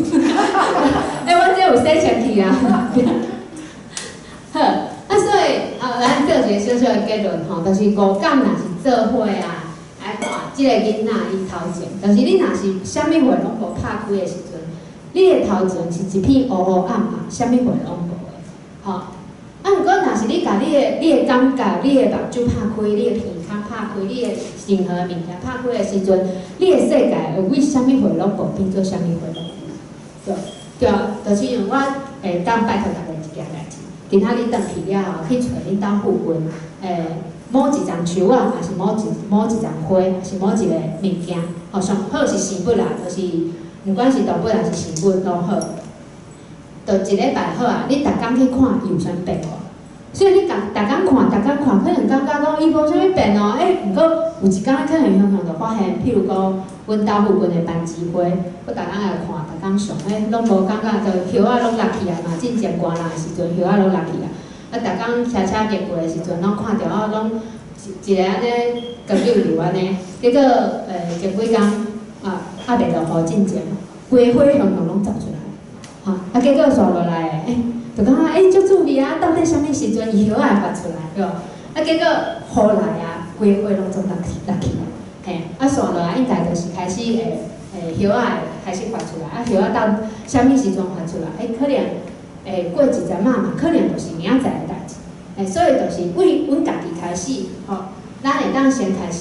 我这有洗前去啊。好，所以咱做一个小小的结论就是五感若是做伙爱看即个囡仔伊头前，就是你若是啥物货拢无拍开的时阵，你的头前是一片乌乌暗嘛，啥物货拢无的。毋过若是你甲你的感觉、你的目睭拍开、你的鼻孔拍开、你的任何物件拍开的时阵，你的世界会为啥物货拢无变做啥物货拢有。对，就是因为我会当拜托大家一件代志，今仔日转去了后，去找恁兜附近摸一丛树啊，还是摸一丛花，还是摸一个物件，上好是生物啦，就是毋管是动物还是生物都好，就一礼拜好啊，你逐工去看伊有啥变化。所以你逐工看，可能感觉讲伊无啥物变哦，毋过有一工可能就发现，譬如讲，阮兜附近的番薯花，我逐工来看，逐工上拢无感觉，就叶仔拢落去啊嘛，真正寒人的时阵，叶仔拢落去啊。逐工车经过的时阵，拢看到拢一个安尼高柳柳安尼，结果前几工袂落雨真正，规花香香拢走出来，结果刷落来就感觉足趣味啊！到底啥物时阵伊叶仔会发出来，对无？结果雨来规花拢总落去，刷落来应该就是开始叶仔开始发出来，叶仔到啥物时阵发出来？可能过一阵嘛，可能就是明仔载的代志。所以就是为阮家己开始，咱会当先开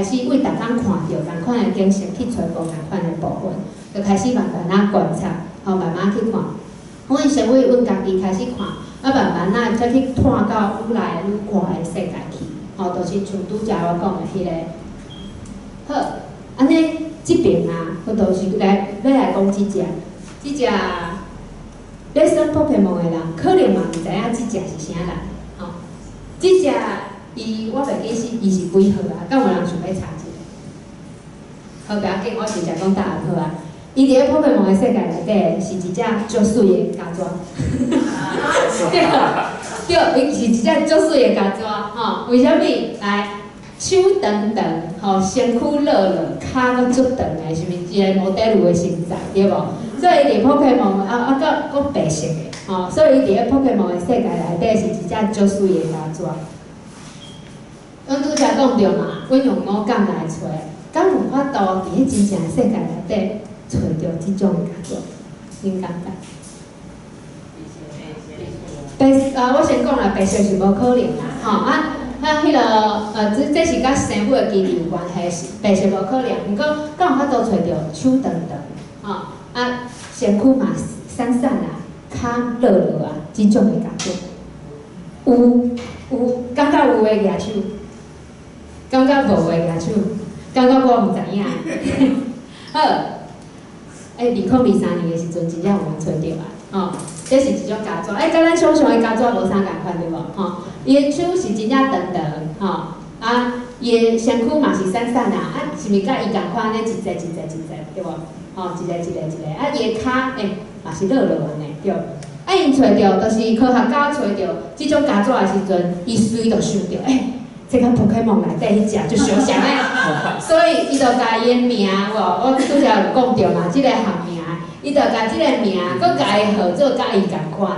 始为逐工看到同款的景色，去找无同款的部分，就开始慢慢观察，慢慢去看。阮先为阮家己开始看，慢慢再去探到愈来愈宽的世界去。就是像拄则我讲的迄个。好，安尼即边我就是要来讲即只。咧耍 Pokemon 的人，可能嘛毋知影即只是啥人。即只我袂记伊是几号啊？敢有人想要查一下？好，不要紧，我直接讲答案好啊。伊伫咧 Pokemon 的世界内底是一只足水的家蛇。对，伊是一只足水的家蛇。为虾米？来，手长长，身躯落落，骹阁足长的，是毋是一个摩德鲁的身材，对无？所以伫 Pokemon 搁白色的，所以伊伫咧 Pokemon 的世界内底是一只足水的家蛇。阮拄则讲着嘛，阮用五感来找，敢有法度伫迄真正的世界内底找着即种的家蛇？恁感觉？我先讲啦，白色是无可能啦，迄个这是甲生物的机理有关系，白色无可能。毋过敢有法度找着手长长，身躯嘛散散骹落落即种的家蛇，有感觉有诶举手，感觉无诶举手，感觉我毋知影。好，2023年的时阵真正有人找着啊，这是一种家蛇，甲咱想象的家蛇无啥共款对无？伊的手是真正长长，伊的身躯嘛是散散是毋甲伊共款安尼一节对无？一个，伊的骹嘛是落落安尼对。因找着，就是科学家找着即种家蛇的时阵，伊随就想着，这个 Pokemon 内底迄只就相像所以伊就甲伊的名我拄则有讲着嘛，即个学名，伊就甲即个名，佮甲伊号做甲伊共款，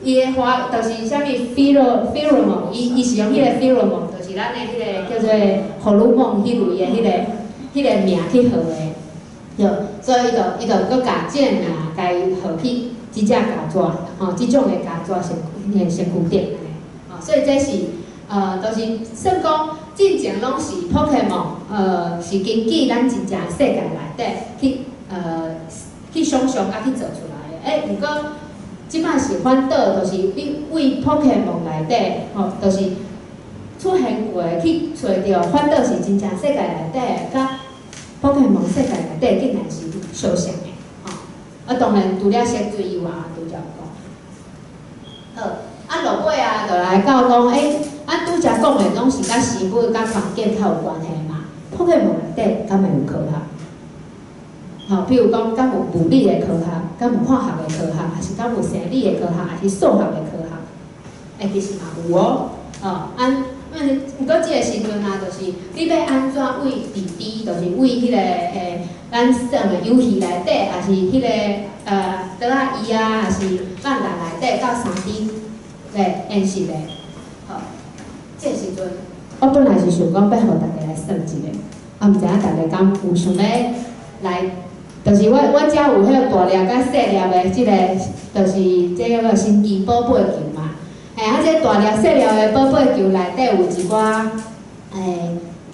伊的花就是啥物 pheromone， 伊是用迄个 pheromone， 就是咱的迄个叫做荷尔蒙迄类的迄个名去号的，对，所以伊就佮甲即个名甲伊号去即只家蛇，即种的家蛇身躯顶安尼，所以这是就是算讲进前拢是 Pokemon， 是根据咱真正世界内底去想象去做出来的，毋过即摆是反倒就是为 Pokemon 内底，吼，就是出现过去找着，反倒是真正世界内底，甲 Pokemon 世界内底竟然是相像的，吼。啊，当然除了色水以外，拄则讲，好，啊落尾啊，就来到讲，拄则讲的拢是甲生物、甲环境较有关系嘛。Pokemon 内底敢会有科学？吼，比如讲，敢有物理的科学，敢有化学的科学，还是敢有生理的科学，还是数学的科学？其实嘛有哦。毋过即个时阵啊，就是你要安怎为弟弟，就是为迄个咱耍的游戏内底，还是迄个桌仔椅啊，还是漫画内底到3D 的演示的，吼，即个时阵，我本来是想讲要互大家来算一个，毋知影大家敢有想要来？就是我遮有迄个大粒甲细粒的，即个就是这个神奇宝贝球嘛。这大粒细粒的宝贝球内底有一寡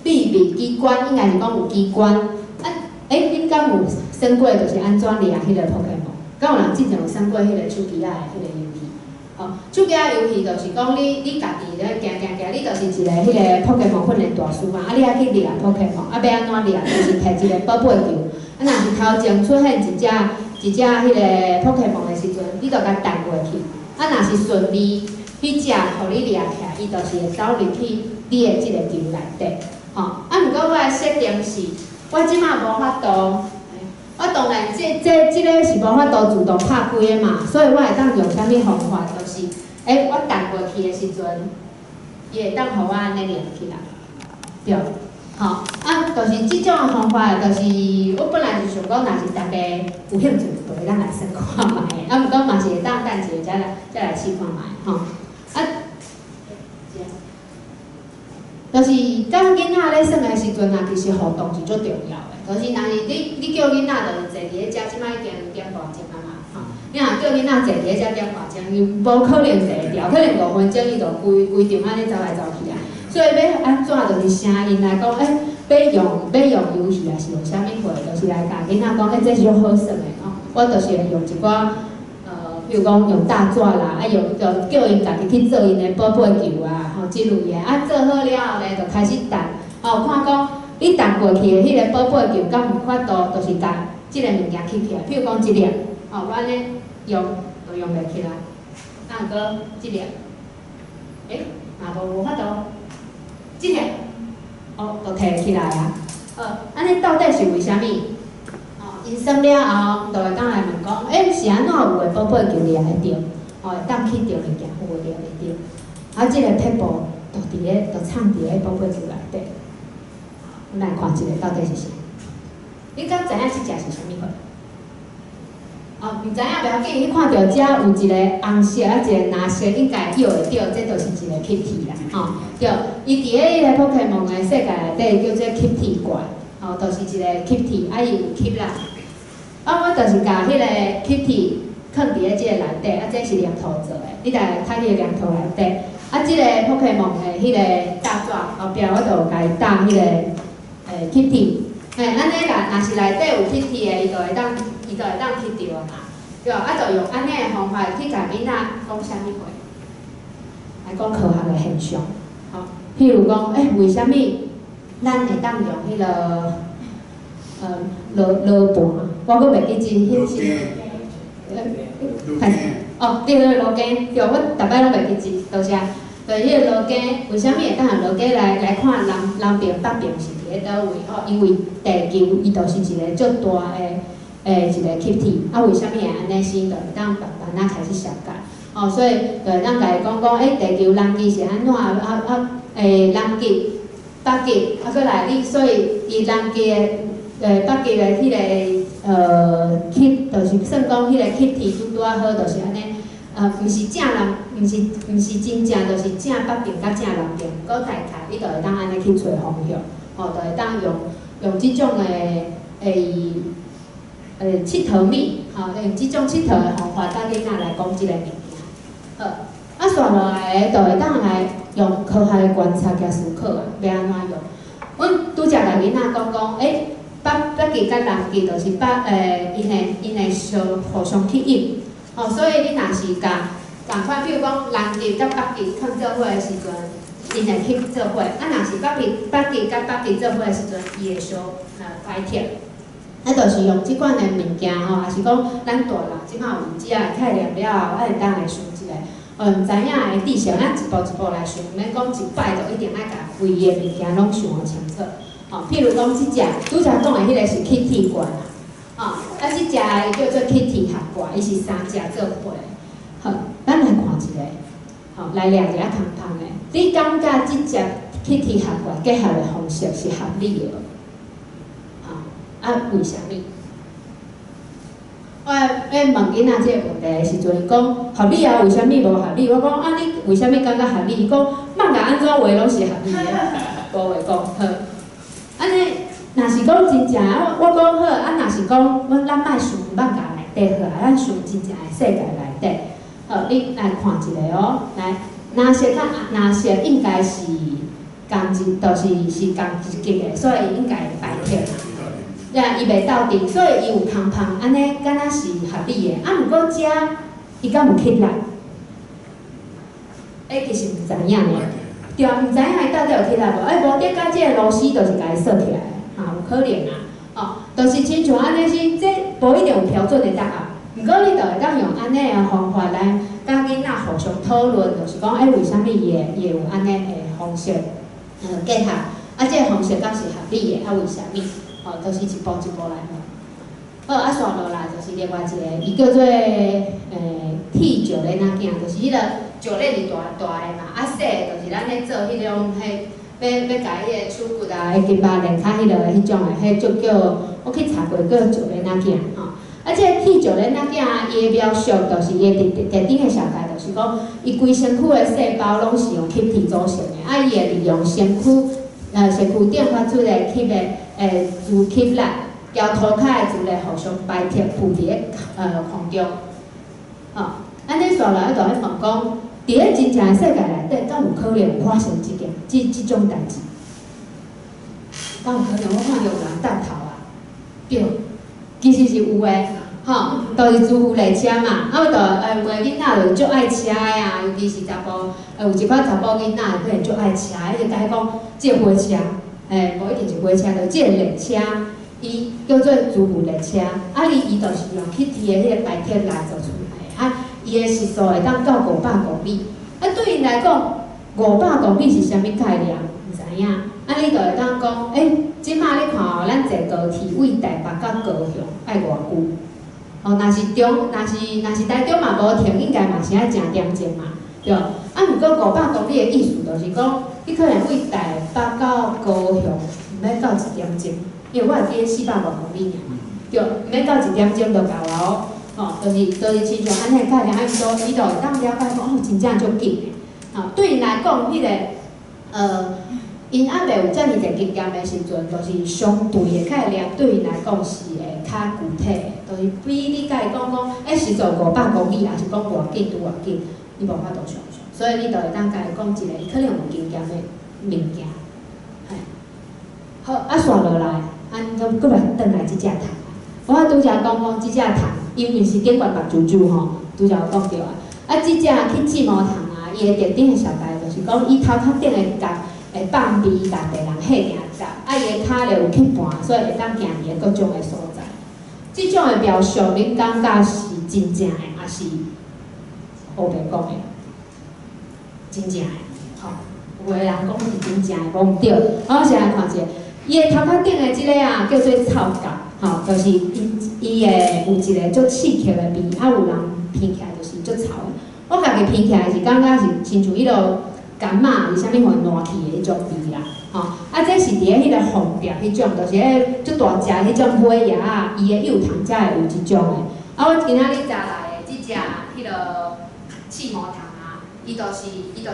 秘密机关，应该是讲有机关。恁敢有算过就是安怎掠迄个 Pokemon？ 敢有人之前有算过迄个手机仔的迄个游戏？手机仔游戏就是讲你家己咧行，你就是一个迄个 Pokemon 训练大师嘛。你爱去掠 Pokemon，要安怎掠？就是摕一个宝贝球。若是头前出现一只迄个 Pokemon 的时阵，你就甲弹过去。若是顺利，迄只互你掠起来，伊就是会走入去你的即个球内底。毋过我的设定是，我即马无法度，我当然即个是无法度自动拍开的嘛，所以我会当用啥物方法，就是我弹过去的时阵，伊会当互我安尼掠起来，对。就是即种方法，就是我本来就想讲，若是大家有兴趣，就会当来试看卖的。毋过嘛是会当等一下再来试看卖吼。就是甲囡仔咧耍的时阵啊，其实互动是足重要的。就是若是你叫囡仔，就是坐伫咧遮，即摆已经2点多钟啊嘛，吼。你若叫囡仔坐伫咧遮2点多钟，伊无可能坐得掉，可能5分钟伊就规场安尼走来走去啊。所以要安怎就是声音来讲，要用游戏还是用啥物货，就是来甲囡仔讲，这是种好耍的哦。我就是会用一寡比如讲用大纸啦，用叫因家己去做因的宝贝球啊，即类的。做好了后咧，就开始弹。看讲你弹过去的迄个宝贝球，敢有法度，就是甲即个物件吸起来。譬如讲一粒，我安尼用就用袂起来。毋过即粒，无法度。即个就摕起来啊！安尼到底是为虾米？因算了后，就会当来问讲，是安怎有诶宝贝球掠会着？会当去着物件，有诶掠会着。即个撇步就藏伫咧宝贝球内底。咱来看一个到底是啥？你敢知影即只是啥物货？毋知影袂要紧，你看到遮有一个红色一个蓝色，应该叫会着，这就是一个 Kitty 啦，对，伊伫咧迄个 Pokemon 的世界内底叫做 Kitty 怪，就是一个 Kitty，伊有 Kit 啦。我就是甲迄个 Kitty 放伫咧即个内底，这是黏土做的，你来睇迄个黏土内底。即个 Pokemon 的迄个大纸后壁，我就甲伊搭迄个Kitty。安尼啦，若是内底有 Kitty 的，伊就会当去着嘛。对，就用安尼的方法去甲囡仔讲啥物话，来讲科学的现象。譬如讲，为虾米咱会当用迄个罗盘？我阁袂记真迄是。对，罗根，对，我逐摆拢袂记真，多谢。就迄个罗根，为虾米会当用罗根来看南边、北边是伫咧倒位？因为地球伊就是一个足大的一个 Kitty， 为虾米会安尼生？就会当慢慢开始相解。所以就会当甲伊讲地球人机是安怎人机、北极，过来所以伊人机的北极的迄个Kit， 就是算讲迄个 Kitty 拄啊好，就是安尼。毋是正人，毋是真正，就是正北边甲正南边，搁大概你就会当安尼去找方向，就会当用即种的佚佗物，用即种佚佗的方法，甲囡仔来讲即个物件。煞落来就会当来用科学的观察甲思考啊，要安怎用？阮拄则甲囡仔讲，北极甲南极就是因会互相吸引。所以你若是共款，比如讲南极甲北极看做伙的时阵，因会去做伙；若是北极甲北极做伙的时阵，伊会相摆贴。就是用即款的物件吼，也是讲咱大人即摆有即个概念了后，会当来想一个，毋知影的知识，咱一步一步来想，毋免讲一摆就一定爱甲规个物件拢想清楚。譬如讲即只，拄则讲的迄个是 Kitty 怪啦，即只的叫做 Kitty 合怪，伊是3只做伙的。好，咱来看一个，来掠一下空空的。你感觉即只 Kitty 合怪结合的方式是合理的无？为啥物？我问囡仔即个问题的时阵，伊讲合理啊，为啥物无合理？我讲你为啥物感觉合理？伊讲蠓甲安怎画拢是合理的，无话讲好。安尼，若是讲真正我讲好，若是讲咱莫想蠓甲内底好啊，咱想真正的世界内底。好，你来看一个哦，来，蓝色甲蓝色应该是同一，就是同一级的，所以应该会摆贴啦。伊袂斗阵，所以伊有空芳，安尼敢若是合理的。毋过遮伊敢有起来？其实毋知影呢。对，毋知影伊到底有起来无？无得甲即个螺丝就是甲伊锁起来，有可能啊。就是亲像安尼是，这无一定有标准的答案。毋过你就会当用安尼的方法来甲囡仔互相讨论，就是讲，为啥物伊会有安尼的方式结合？即个方式敢是合理的？为啥物？就是一步一步来好，线落来就是另外一个，伊叫做剃石咧那囝，就是迄个石咧是大大的嘛，细的就是咱咧做迄种要甲迄个手骨啊、金巴连卡迄落迄种的，迄就叫我去查过叫石咧那囝即个剃石咧那囝伊的描述就是伊的特定的小概，就是讲伊规身躯的细胞拢是用气体组成的，伊会利用身躯顶发出的气的。自吸力，交涂骹的自力互相排贴附伫个空中。安尼刷来就咧问讲，伫咧真正的世界内底，敢有可能发生即种代志？敢有可能？我看有人弹头啊，对，其实是有诶，就是自负列车嘛，就有个囡仔就足爱车的啊，尤其是查甫，有一寡查甫囡仔可能足爱车，伊就甲伊讲，即个火车。无一定是火车，就即个列车，伊叫做自负列车。伊就是用气体的迄个排铁来做出来的。伊的时速会当到500公里。对因来讲，500公里是啥物概念？毋知影。你就会当讲，即摆你看咱坐高铁为台北到高雄爱偌久？若是台中嘛无停，应该嘛是爱正点钟嘛，对。毋过500公里的意思就是讲。你可能为台北到高雄，毋免到1点钟，因为我会记400多公里尔嘛，对，毋免到1点钟就够啊就是亲像安尼概念，说伊就会当了解讲，真正足紧的。对因来讲，迄个因还袂有遮尔侪经验的时阵，就是相对的概念，对因来讲是会较具体的，就是比你甲伊讲时速500公里，也是讲偌紧拄偌紧，你无法度想象。所以你就会当甲伊讲一个可能有经验的物件，好，线落来，就过来转来即只虫。我拄则讲即只虫，因为是顶悬目睭睭吼，拄则有讲着即只去刺毛虫伊的特定的小概就是讲，伊头壳顶的角会放味，甲别人吓惊走，伊的脚咧有去盘，所以会当行伫各种的所在。即种的描述，恁感觉是真正的，还是胡白讲的？真正的，有个人讲是真正的，无毋对。我先来看一下，伊的头壳顶的即个叫做臭甲，就是伊的有一个足刺激的味，有人闻起来就是足臭的。我家己闻起来是感觉是亲像迄落柑仔是啥物互烂去的迄种味啦，这是伫咧迄个红蝶迄种，就是迄足大只迄种尾叶伊的幼虫才会有即种的。我今仔日食来的即只迄落刺毛虫。伊就是即个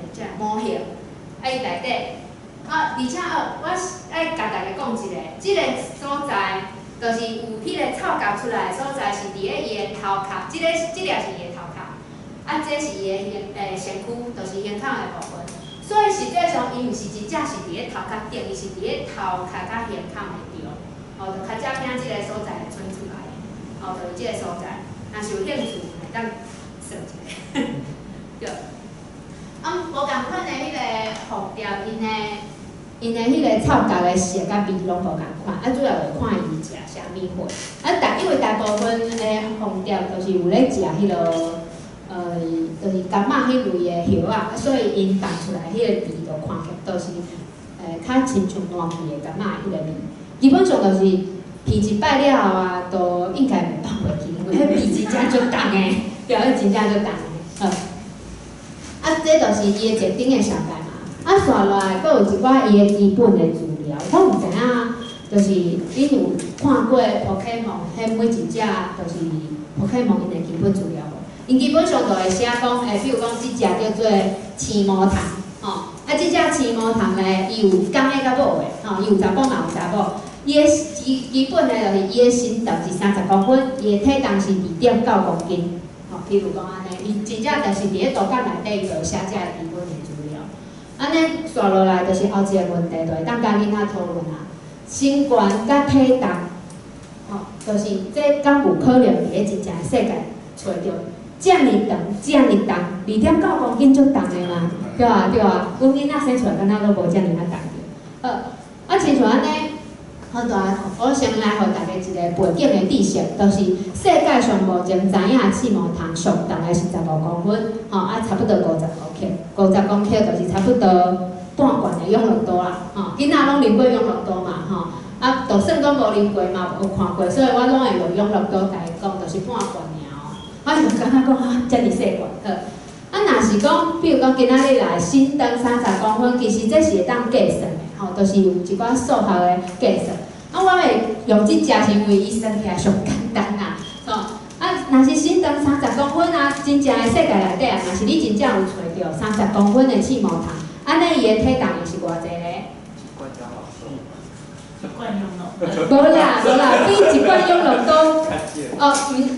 即模型，伊内底而且我爱甲大家讲一个，即个所在就是有迄个臭甲出来的所在是伫咧伊的头壳，即个是伊的头壳，这是伊的身躯，就是胸腔的部分。所以实际上伊毋是真正是伫咧头壳顶，伊是伫咧头壳甲胸腔的中，就较少听即个所在会伸出来，就是即个所在。若是有兴趣，会当算一下。对。无共款的迄个红调，因的迄个臭角的色甲味拢无共款，主要就看伊食啥物货。因为大部分的红调都是有咧食迄落，就是柑仔迄类的叶啊，所以因放出来迄个味就看起都是较亲像烂皮的柑仔迄个味。基本上就是皮一摆了后啊，都应该袂放袂去，因为迄味真正足重的，对，迄真正足重的。这就是伊的一顶的上界嘛。续落来，佫有一寡伊的基本的资料，我毋知影，就是恁有看过 Pokemon， 迄每一只就是 Pokemon 因的基本资料无？因基本上就会写讲，比如讲即只叫做青魔糖，吼，即只青魔糖咧，伊有公的甲母的，吼，伊有查甫嘛有查某。伊的基本咧就是伊的身长是30公分，伊的体重是2.9公斤。譬如讲安尼，伊真正就是伫个图鉴内底就写这基本的资料。安尼刷落来就是后一个问题，就会当甲囡仔讨论啊。身高甲体重，就是这敢有可能伫个真正世界找着遮尔长、遮尔重，2.9公斤足重的嘛？对啊，对啊，阮囡仔生出来敢若都无遮尔啊重着。亲像安尼。我先来互大家一个背景的知识，就是世界上目前知影刺毛虫上重的是15公分，差不多50公克，50公克就是差不多半罐的养乐多啦，囡仔拢啉过养乐多嘛，就算讲无啉过嘛，有看过，所以我拢会用养乐多甲伊讲，就是半罐尔我就感觉讲遮尔细罐，若是讲，比如讲今仔日来身长30公分，其实这是会当计算的，就是有一寡数学的计算。我会用即只是因为伊算起来上简单啦，若是身长30公分啊，真正的世界内底啊，若是你真正有找着30公分的刺毛虫，安尼伊的体重又是偌济咧？一罐养乐无啦，比一罐养乐多，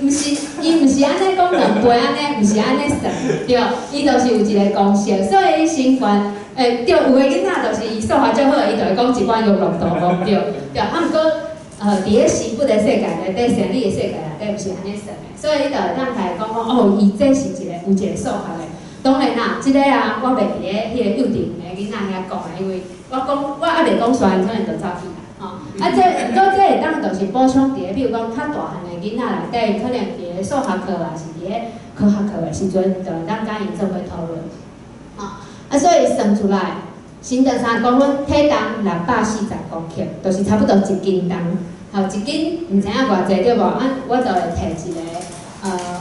毋是，伊毋是安尼讲2倍安尼，毋是安尼算，对，伊就是有一个公式，所以伊身高。对，有个囡仔就是伊数学较好，伊就会讲一罐养乐多，讲对。毋过伫个生物的世界内底、生理的世界内底，毋是安尼算的，所以伊就会当家讲伊这是有一个数学的。当然啦，即个啊，我袂伫个迄个幼稚园的囡仔遐讲的，因为我还袂讲全，可能就走去啦，毋过这会当就是补充伫个，比如讲较大汉的囡仔内底，可能伫个数学课啊，是伫个科学课的时阵，就会当甲因做伙讨论。所以算出来，身长30公分，体重640公克，就是差不多1斤重。1斤毋知影偌济对无？我就会摕一个，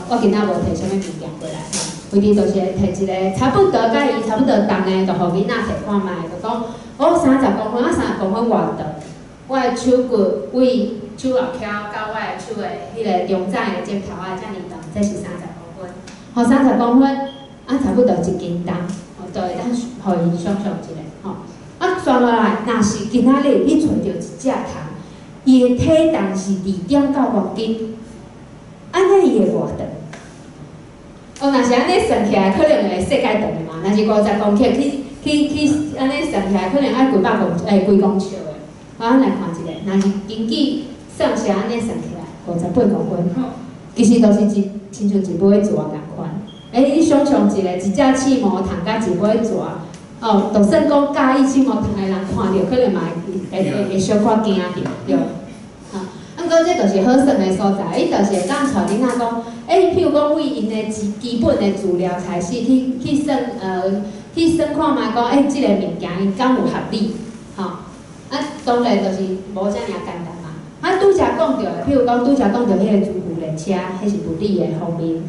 我今仔无摕啥物物件过来，规日就是会摕一个差不多甲伊差不多重的，就互囡仔摕看卖，就讲我30公分，我30公分偌长，我的手骨位手后翘到我的手的迄个中指的指头啊，遮尔长，这是30公分。30公分，差不多1斤重。就会当互伊想象一下，刷落来，若是今仔日你找着一只虫，伊的体重是2.9公斤，安尼伊会偌长？若是安尼算起来，可能会世界长的嘛。若是50公克去安尼算起来，可能爱几公尺的。咱来看一下，若是根据算是安尼算起来，58公分，其实都是亲像一尾蛇共款。你想象一只刺毛虫甲一尾蛇，就算讲介意刺毛虫的人看到，可能嘛会小可惊着，对。毋过这就是好算的所在，伊就是会当带囡仔讲，譬如讲为因的基本的资料开始去算看卖讲，即个物件因敢有合理，当然就是无遮尔简单嘛。拄则讲到的，譬如讲拄则讲到迄个自负列车，迄是物理的方面。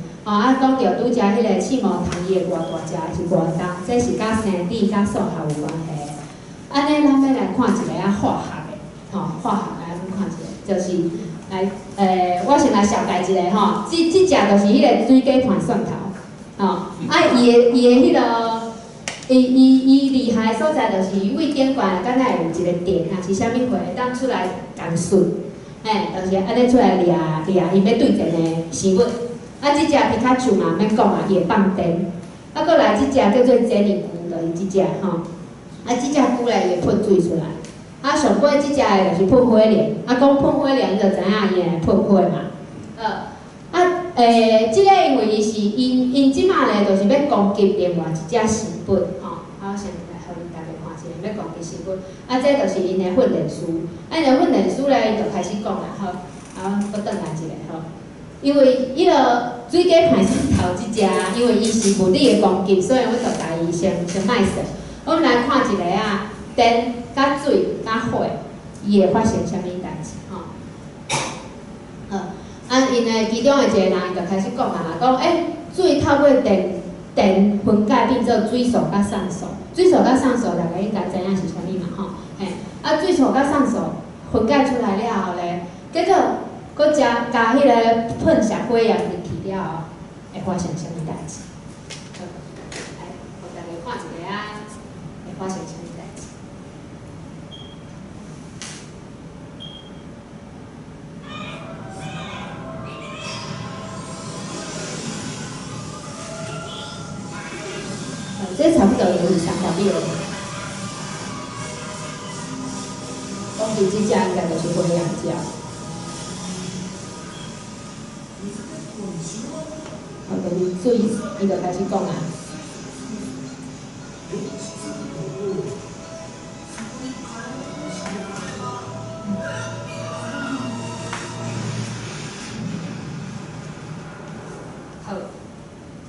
讲到拄则迄个刺毛虫伊会偌大只，是偌重，这是甲生理、甲数学有关系。安尼咱要来看一个化学的，化学来看一个，就是来我先来小解一下即只就是迄个水鸡盘蒜头，伊的迄个伊厉害的所在就是胃顶管敢若会有一个点，若是啥物货会当出来共顺，就是安尼出来掠伊要对阵的生物。即只皮卡丘嘛，免讲啊，伊会放电。搁来即只叫做杰尼龟，就是即只即只龟咧伊会喷水出来。上尾即只的就是喷火龙，讲喷火龙，你就知影伊会喷火嘛。即个因为伊是因即马咧，就是要攻击另外一只成本吼。我先来互大家看一下，要攻击成本。啊，这就是因的训练师。啊，因的训练师咧，伊就开始讲啦，吼。啊，我转来一下吼。因为伊个水鸡排上头即只，因为伊是物理的攻击，所以我就家己先卖说。我们来看一个啊，电、甲水、甲火，伊会发生啥物代志吼？因的其中的一个人就开始讲啊，讲水透过电分解变做水素甲酸素，水素甲酸素大家应该知影是啥物嘛吼？水素甲酸素分解出来了后咧，结果佮加迄个喷石灰也入去了后，会发生啥物代志？来，互大家看一下啊，会发生啥物代志？这差不多有3条秒。讲起即只应该就是灰羊鸟。就是水，伊就开始讲啊。好，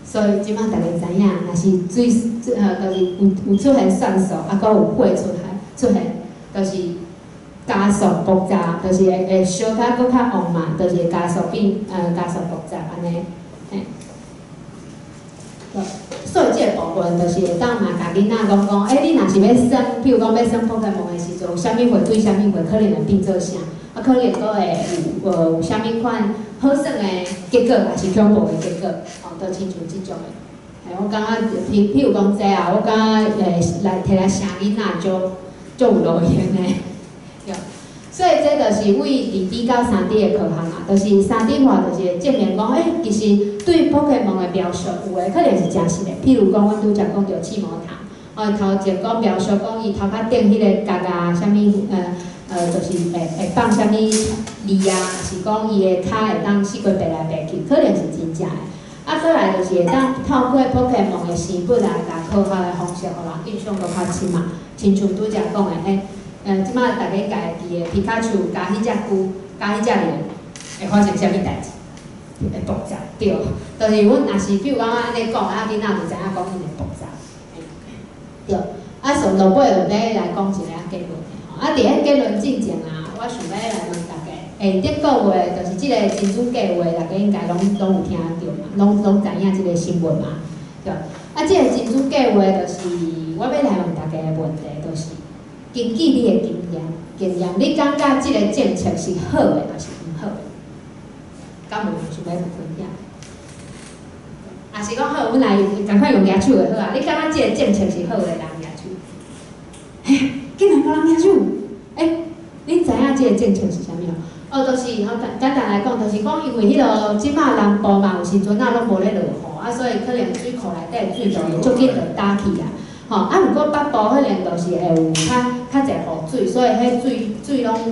所以即摆大家知影，若是水就是有出现酸素，啊，佮有火出现，就是加速爆炸，就是会烧较搁较旺嘛，就是会加速爆炸安尼，嘿。所以即个部分就是会当嘛，甲囡仔讲，你若是要耍，比如讲要耍宝可梦的时阵，有啥物会对啥物会可能会变做啥，啊，可能搁会有啥物款好耍的结果，还是恐怖的结果，都亲像即种的。我感觉，譬如讲这啊，我感觉来摕来声囡仔足有路用的。所以这就是为2D 到3D 的科学啊，就是3D 化，就是会证明讲，其实对宝可梦的描述有诶可能是真实的。譬如讲，阮拄则讲到刺魔糖，头前讲描述讲伊头壳顶迄个夹啥物就是会放啥物字啊，是讲伊的骹会当四界爬来爬去，可能是真正的。啊，再来就是会当透过宝可梦的生物来甲科学的方式，互人印象搁较深嘛。亲像拄则讲的，即摆大家家己的皮卡丘加迄只龟，加迄只人，会发生啥物代志？会爆炸，对。就是阮若是比如讲安尼讲，囡仔就知影讲伊会爆炸，对。顺落尾就要来讲一个结论的吼。伫迄结论之前啊，我想要来问大家，顶个月就是即个珍珠计划，大家应该拢有听到嘛，拢知影即个新闻嘛，对。即个珍珠计划就是我要来问大家的问题，就是。根据你的经验，你感觉即个政策是好的，还是毋好的？敢有人想要分享？啊是讲好，阮来赶快用举手的好啊！你感觉即个政策是好的，人举手。竟然有人举手！恁知影即个政策是啥物？就是简单来讲，就是讲因为迄落即马南部嘛，有时阵拢无咧落雨，所以可能水库内底水就会足紧就打去啊。毋过北部可能就是会有较侪雨水，所以迄水拢雨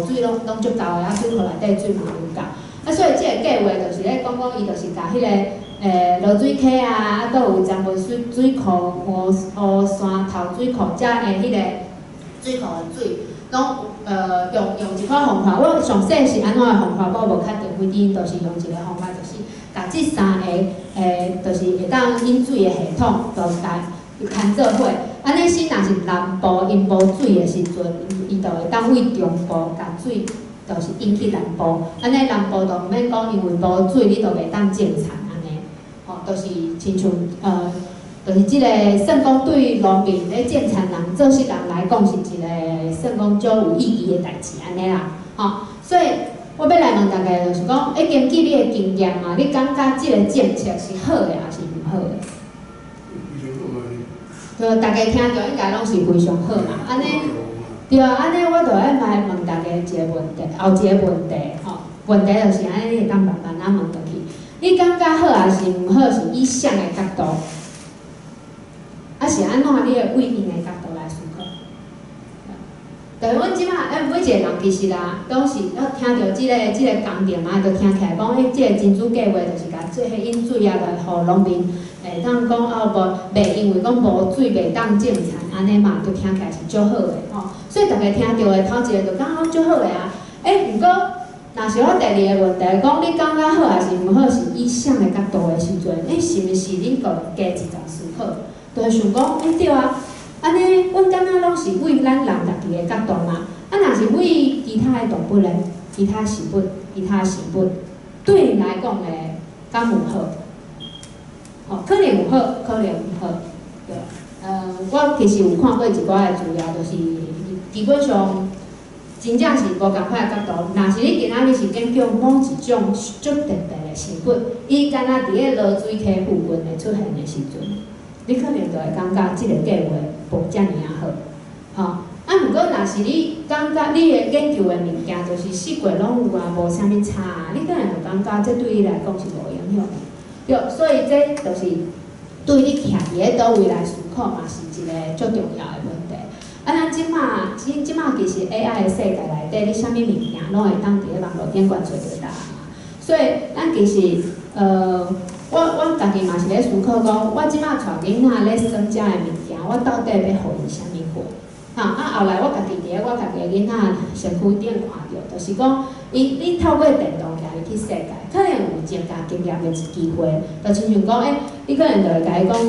水拢足够的，水库内底水嘛有够。所以即个计划就是咧讲伊就是甲迄个落水溪啊，搁有江文水库、乌山头水库遮的迄个水库的水，拢用一款方法。我详细是安怎的方法，我无确定，规定就是用一个方法，就是甲即3个就是会当引水的系统，就甲。牵做伙，安尼是若是南部因无水的时阵，伊就会当为中部甲水，就是引去南部。安尼南部就毋免讲，因为无水，你就袂当种田安尼。就是亲像就是即个算讲对农民咧种田人、做事人来讲，是一个算讲足有意义的代志安尼啦。所以我要来问大家，就是讲，根据你的经验嘛，你感觉即个政策是好的还是毋好的？就大家听着应该拢是非常好嘛，安尼对啊，安尼我就爱来问大家一个问题，后一个问题问题就是安尼，你会当慢慢问落去。你感觉好还是毋好？是以啥的角度，是安怎你会为因的角度来思考？但是阮即马每一个人其实啦，拢是要听到即个工程嘛，就听起来讲，即个真主计划就是甲做迄引水啊，来互农民当讲袂因为讲无水袂当种田，安尼嘛，就听起来是足好诶吼。所以大家听到诶头一个就感觉足好诶啊。毋过若是我第二个问题，讲你感觉好还是毋好，是以啥个角度诶时阵，是毋是恁个加一层思考？就想讲，对啊。安尼，阮敢若拢是为咱人家己的角度嘛。若是为其他的动物咧，其他生物，对因来讲咧，敢有好？可能有好，可能有好。对，我其实有看过一寡的资料，就是基本上真正是无共款的角度。若是你今仔日是研究某一种足特别的生物，伊敢若伫个落水溪附近会出现的时阵。你可能就会感觉即个计划无遮尔好，毋过若是你感觉你的研究的物件就是四界拢有啊，无啥物差，你可能就感觉这对你来讲是无影响的。对，所以这就是对你徛伫个倒位来思考嘛，是一个足重要的问题。咱即马其实 AI 的世界内底，你啥物物件拢会当伫个网络顶悬找到答案嘛。所以咱其实我家己嘛是咧思考讲，我即马带囡仔咧耍遮的物件，我到底要互伊啥物货？后来我家己伫我家己的囡仔身躯顶看到，就是讲，你透过电动行入去世界，可能有增加经验的一机会。就亲像讲，你可能就会甲伊讲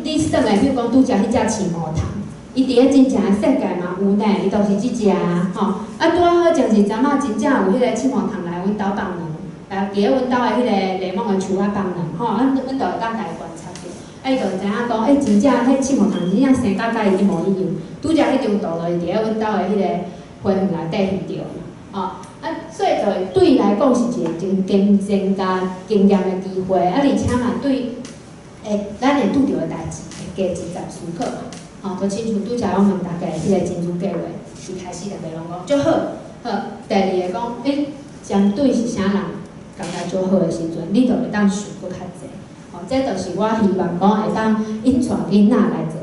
你耍的，比如讲拄则迄只青毛虫，伊伫个真正的世界嘛有呢，伊都是即只啊，拄好就是昨仔真正有迄个青毛虫来阮兜放卵。伫咧阮兜的迄个柠檬的树仔放卵，阮就会当家观察着，就会知影讲，真正迄青毛虫真正生甲伊一模一样，拄则迄张图就是伫咧阮兜的迄个花园内底翕着嘛，所以就会对伊来讲是一个增加经验的机会，而且嘛对，咱会拄着的代志会加一层思考嘛，就亲像拄则我问大家迄个真主计划，一开始大家拢讲足好，第二个讲，相对是啥人？感觉做好的时阵，你就会当想搁较济。这就是我希望讲会当引带囡仔来做